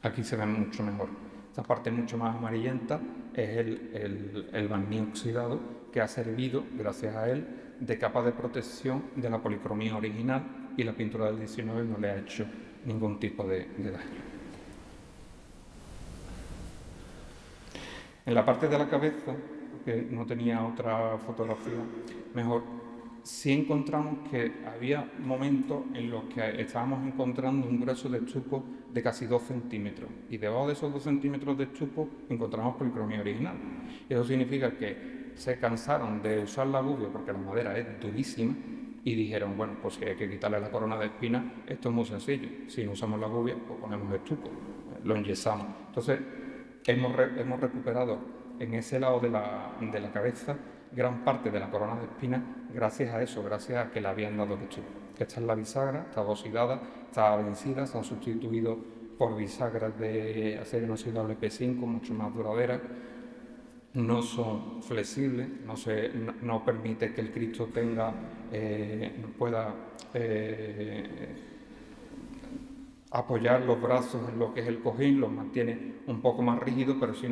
Aquí se ve mucho mejor. Esta parte mucho más amarillenta es el barniz oxidado que ha servido, gracias a él, de capa de protección de la policromía original y la pintura del 19 no le ha hecho ningún tipo de daño. En la parte de la cabeza, que no tenía otra fotografía mejor, sí encontramos que había momentos en los que estábamos encontrando un grueso de estuco de casi 2 centímetros y debajo de esos 2 centímetros de estuco encontramos policromía original. Y eso significa que se cansaron de usar la gubia porque la madera es durísima y dijeron, bueno, pues si hay que quitarle la corona de espinas, esto es muy sencillo. Si no usamos la gubia, pues ponemos estuco, lo enyesamos. Entonces, hemos recuperado en ese lado de la cabeza gran parte de la corona de espinas gracias a eso, gracias a que le habían dado el estuco. Esta es la bisagra, está oxidada, está vencida, se han sustituido por bisagras de acero inoxidable P5, mucho más duraderas. No son flexibles, no permite que el Cristo pueda apoyar los brazos en lo que es el cojín, los mantiene un poco más rígidos, pero sí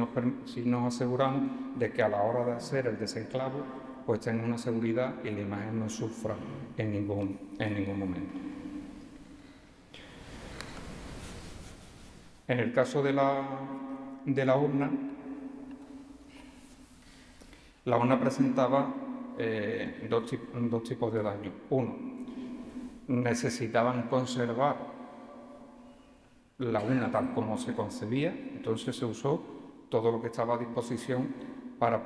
nos aseguramos de que a la hora de hacer el desenclavo pues tenga una seguridad y la imagen no sufra en ningún momento. En el caso de la urna, la urna presentaba dos tipos de daño. Uno, necesitaban conservar la urna tal como se concebía, entonces se usó todo lo que estaba a disposición para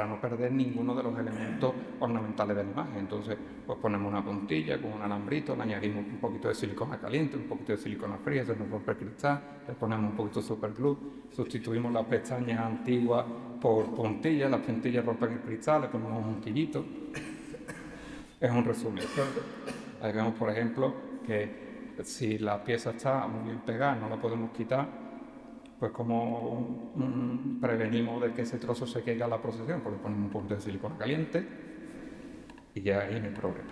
no perder ninguno de los elementos ornamentales de la imagen. Entonces, pues ponemos una puntilla con un alambrito, le añadimos un poquito de silicona caliente, un poquito de silicona fría, se nos rompe el cristal, le ponemos un poquito de superglue, sustituimos las pestañas antiguas por puntillas, las puntillas rompen el cristal, le ponemos un quillito. Es un resumen. Ahí vemos, por ejemplo, que si la pieza está muy bien pegada, no la podemos quitar, pues como prevenimos de que ese trozo se caiga a la procesión, porque ponemos un poquito de silicona caliente y ya ahí no hay problema.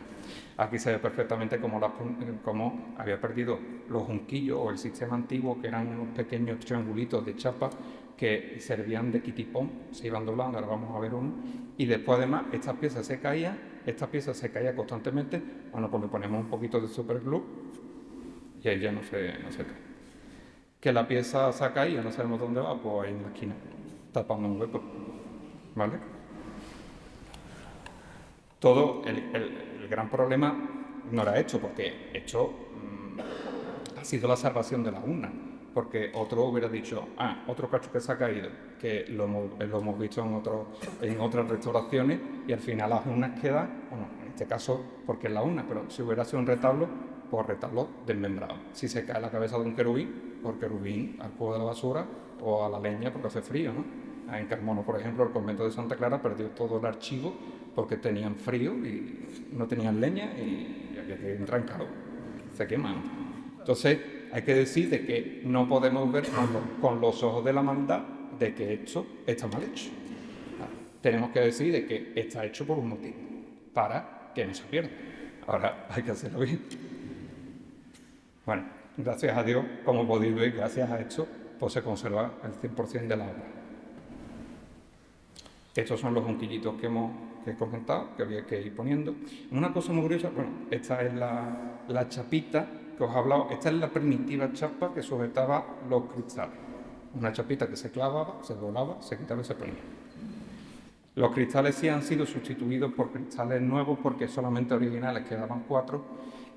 Aquí se ve perfectamente cómo había perdido los junquillos o el sistema antiguo, que eran unos pequeños triangulitos de chapa que servían de kitipón, se iban doblando, ahora vamos a ver uno, y después además esta pieza se caía constantemente, bueno, pues le ponemos un poquito de superglue y ahí ya no se cae. Que la pieza se ha caído, no sabemos dónde va, pues ahí en la esquina, tapando un hueco, ¿vale? Todo el gran problema no era esto, porque esto ha sido la salvación de la urna, porque otro hubiera dicho, otro cacho que se ha caído, que lo hemos visto en otras restauraciones, y al final las urnas quedan, bueno, en este caso porque es la urna, pero si hubiera sido un retablo, pues retablo desmembrado. Si se cae la cabeza de un querubín, por querubín al fuego de la basura o a la leña porque hace frío, ¿no? En Carmona, por ejemplo, el convento de Santa Clara perdió todo el archivo porque tenían frío y no tenían leña y había que entrar en calor, se queman. Entonces hay que decir de que no podemos ver con los ojos de la maldad de que esto está mal hecho. Tenemos que decir de que está hecho por un motivo, para que no se pierda. Ahora hay que hacerlo bien. Bueno, gracias a Dios, como podéis ver, gracias a esto, pues se conserva el 100% de la obra. Estos son los junquillitos que he comentado, que había que ir poniendo. Una cosa muy curiosa, bueno, esta es la chapita que os he hablado, esta es la primitiva chapa que sujetaba los cristales. Una chapita que se clavaba, se doblaba, se quitaba y se ponía. Los cristales sí han sido sustituidos por cristales nuevos porque solamente originales quedaban 4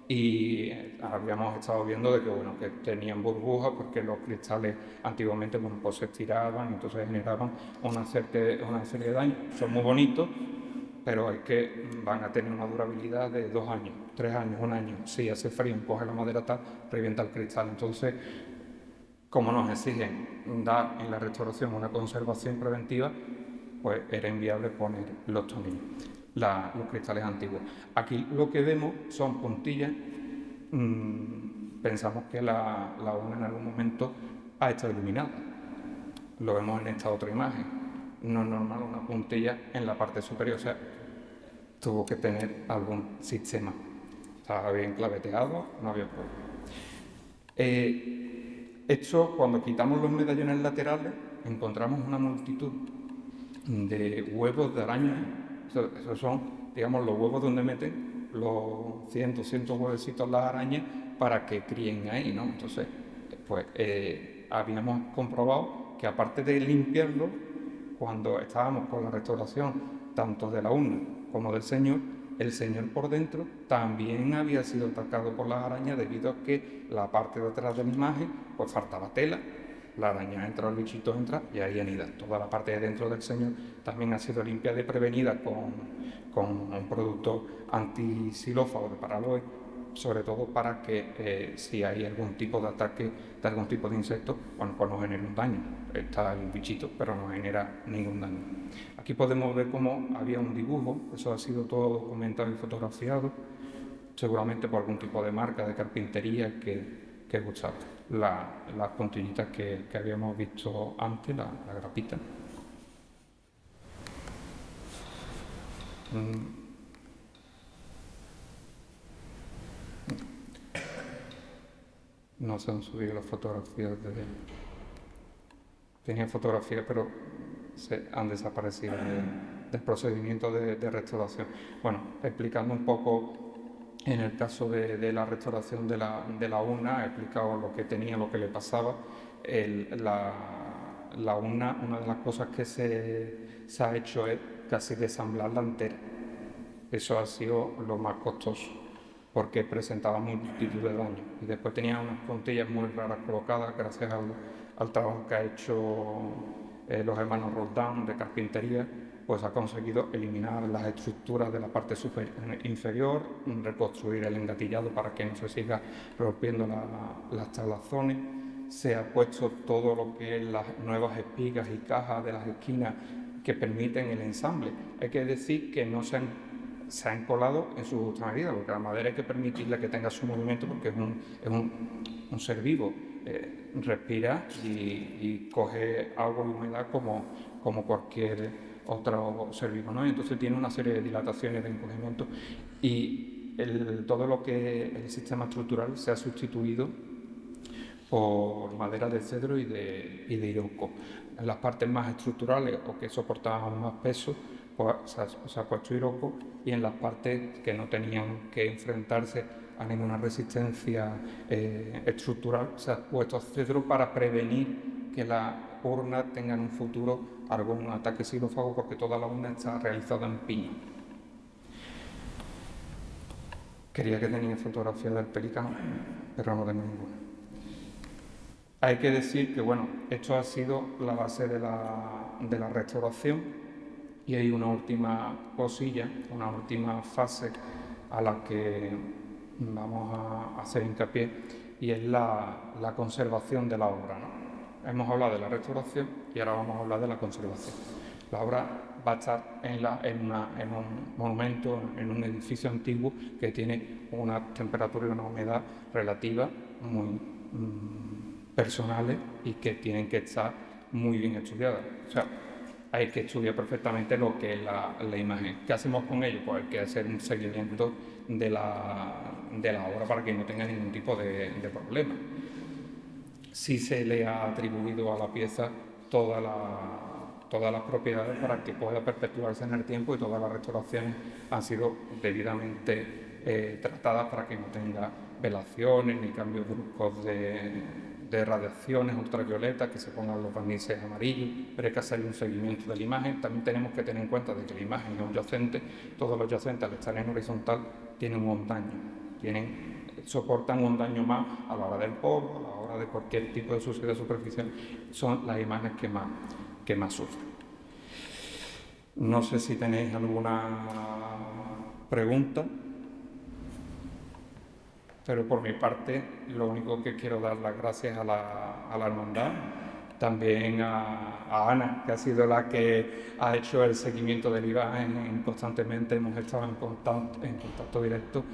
y habíamos estado viendo de que, bueno, que tenían burbujas porque los cristales antiguamente, bueno, pues se estiraban, entonces generaban una serie de daños. Son muy bonitos, pero es que van a tener una durabilidad de 2 años, 3 años, 1 año. Si hace frío, coge la madera tal, revienta el cristal. Entonces, como nos exigen dar en la restauración una conservación preventiva, pues era inviable poner los tornillos, los cristales antiguos. Aquí lo que vemos son puntillas. Pensamos que la urna en algún momento ha estado iluminada. Lo vemos en esta otra imagen. No es normal una puntilla en la parte superior, o sea, tuvo que tener algún sistema. Estaba bien claveteado, no había problema. Esto, cuando quitamos los medallones laterales, encontramos una multitud de huevos de araña. Esos son, digamos, los huevos donde meten los 100, 200 huevecitos las arañas para que críen ahí, ¿no? Entonces, pues habíamos comprobado que aparte de limpiarlo, cuando estábamos con la restauración tanto de la urna como del Señor, el Señor por dentro también había sido atacado por las arañas debido a que la parte de atrás de la imagen pues faltaba tela, la araña entra, el bichito entra y ahí anida. Toda la parte de dentro del Señor también ha sido limpiada y prevenida con un producto antisilófago de Paraloe, sobre todo para que si hay algún tipo de ataque de algún tipo de insecto, bueno, pues no genere un daño. Está el bichito, pero no genera ningún daño. Aquí podemos ver cómo había un dibujo, eso ha sido todo documentado y fotografiado, seguramente por algún tipo de marca de carpintería que gustaba. Las puntillitas que habíamos visto antes, la grapita. No se han subido las fotografías Tenía fotografías, pero han desaparecido del procedimiento de restauración. Bueno, explicando un poco, en el caso de la restauración de la urna, he explicado lo que tenía, lo que le pasaba. La urna, una de las cosas que se ha hecho es casi desamblarla entera. Eso ha sido lo más costoso, porque presentaba multitud de daños. Y después tenía unas puntillas muy raras colocadas, gracias al trabajo que ha hecho los hermanos Roldán de carpintería, pues ha conseguido eliminar las estructuras de la parte inferior, reconstruir el engatillado para que no se siga rompiendo las tablazones. Se ha puesto todo lo que es las nuevas espigas y cajas de las esquinas que permiten el ensamble. Hay que decir que no se han colado en su justa medida, porque la madera hay que permitirle que tenga su movimiento porque es un ser vivo. Respira y coge agua y humedad como cualquier otro ser vivo, ¿no? Entonces tiene una serie de dilataciones de encogimiento y todo lo que es el sistema estructural se ha sustituido por madera de cedro y de hirauco. En las partes más estructurales o que soportaban más peso, pues se ha puesto hirauco, y en las partes que no tenían que enfrentarse a ninguna resistencia estructural se ha puesto cedro para prevenir que la urna tenga en un futuro algún ataque xilófago, porque toda la urna está realizada en piña. Quería que tenía fotografía del pelicano, pero no tengo ninguna. Hay que decir que, bueno, esto ha sido la base de la restauración, y hay una última cosilla, una última fase a la que vamos a hacer hincapié, y es la conservación de la obra, ¿no? Hemos hablado de la restauración y ahora vamos a hablar de la conservación. La obra va a estar en un monumento, en un edificio antiguo que tiene una temperatura y una humedad relativa muy personales y que tienen que estar muy bien estudiadas. O sea, hay que estudiar perfectamente lo que es la imagen. ¿Qué hacemos con ello? Pues hay que hacer un seguimiento de la obra para que no tenga ningún tipo de problema. Sí se le ha atribuido a la pieza todas las propiedades para que pueda perpetuarse en el tiempo, y todas las restauraciones han sido debidamente tratadas para que no tenga velaciones ni cambios bruscos de de radiaciones ultravioletas, que se pongan los barnices amarillos, pero hay que hacer un seguimiento de la imagen. También tenemos que tener en cuenta de que la imagen es un yacente, todos los yacentes al estar en horizontal tienen un ondaño, soportan un daño más a la hora del polvo, a la hora de cualquier tipo de suciedad superficial, son las imágenes que más sufren. No sé si tenéis alguna pregunta, pero por mi parte lo único que quiero dar las gracias a la hermandad, también a Ana, que ha sido la que ha hecho el seguimiento del imagen constantemente, hemos estado en contacto directo.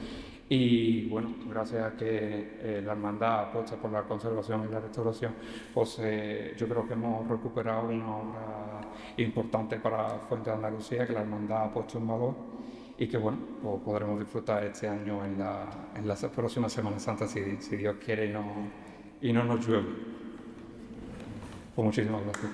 Y bueno, gracias a que la hermandad apuesta por la conservación y la restauración, pues yo creo que hemos recuperado una obra importante para Fuente de Andalucía, que la hermandad ha puesto en valor y que bueno, pues podremos disfrutar este año en la próxima Semana Santa, si Dios quiere y no nos llueve. Pues muchísimas gracias.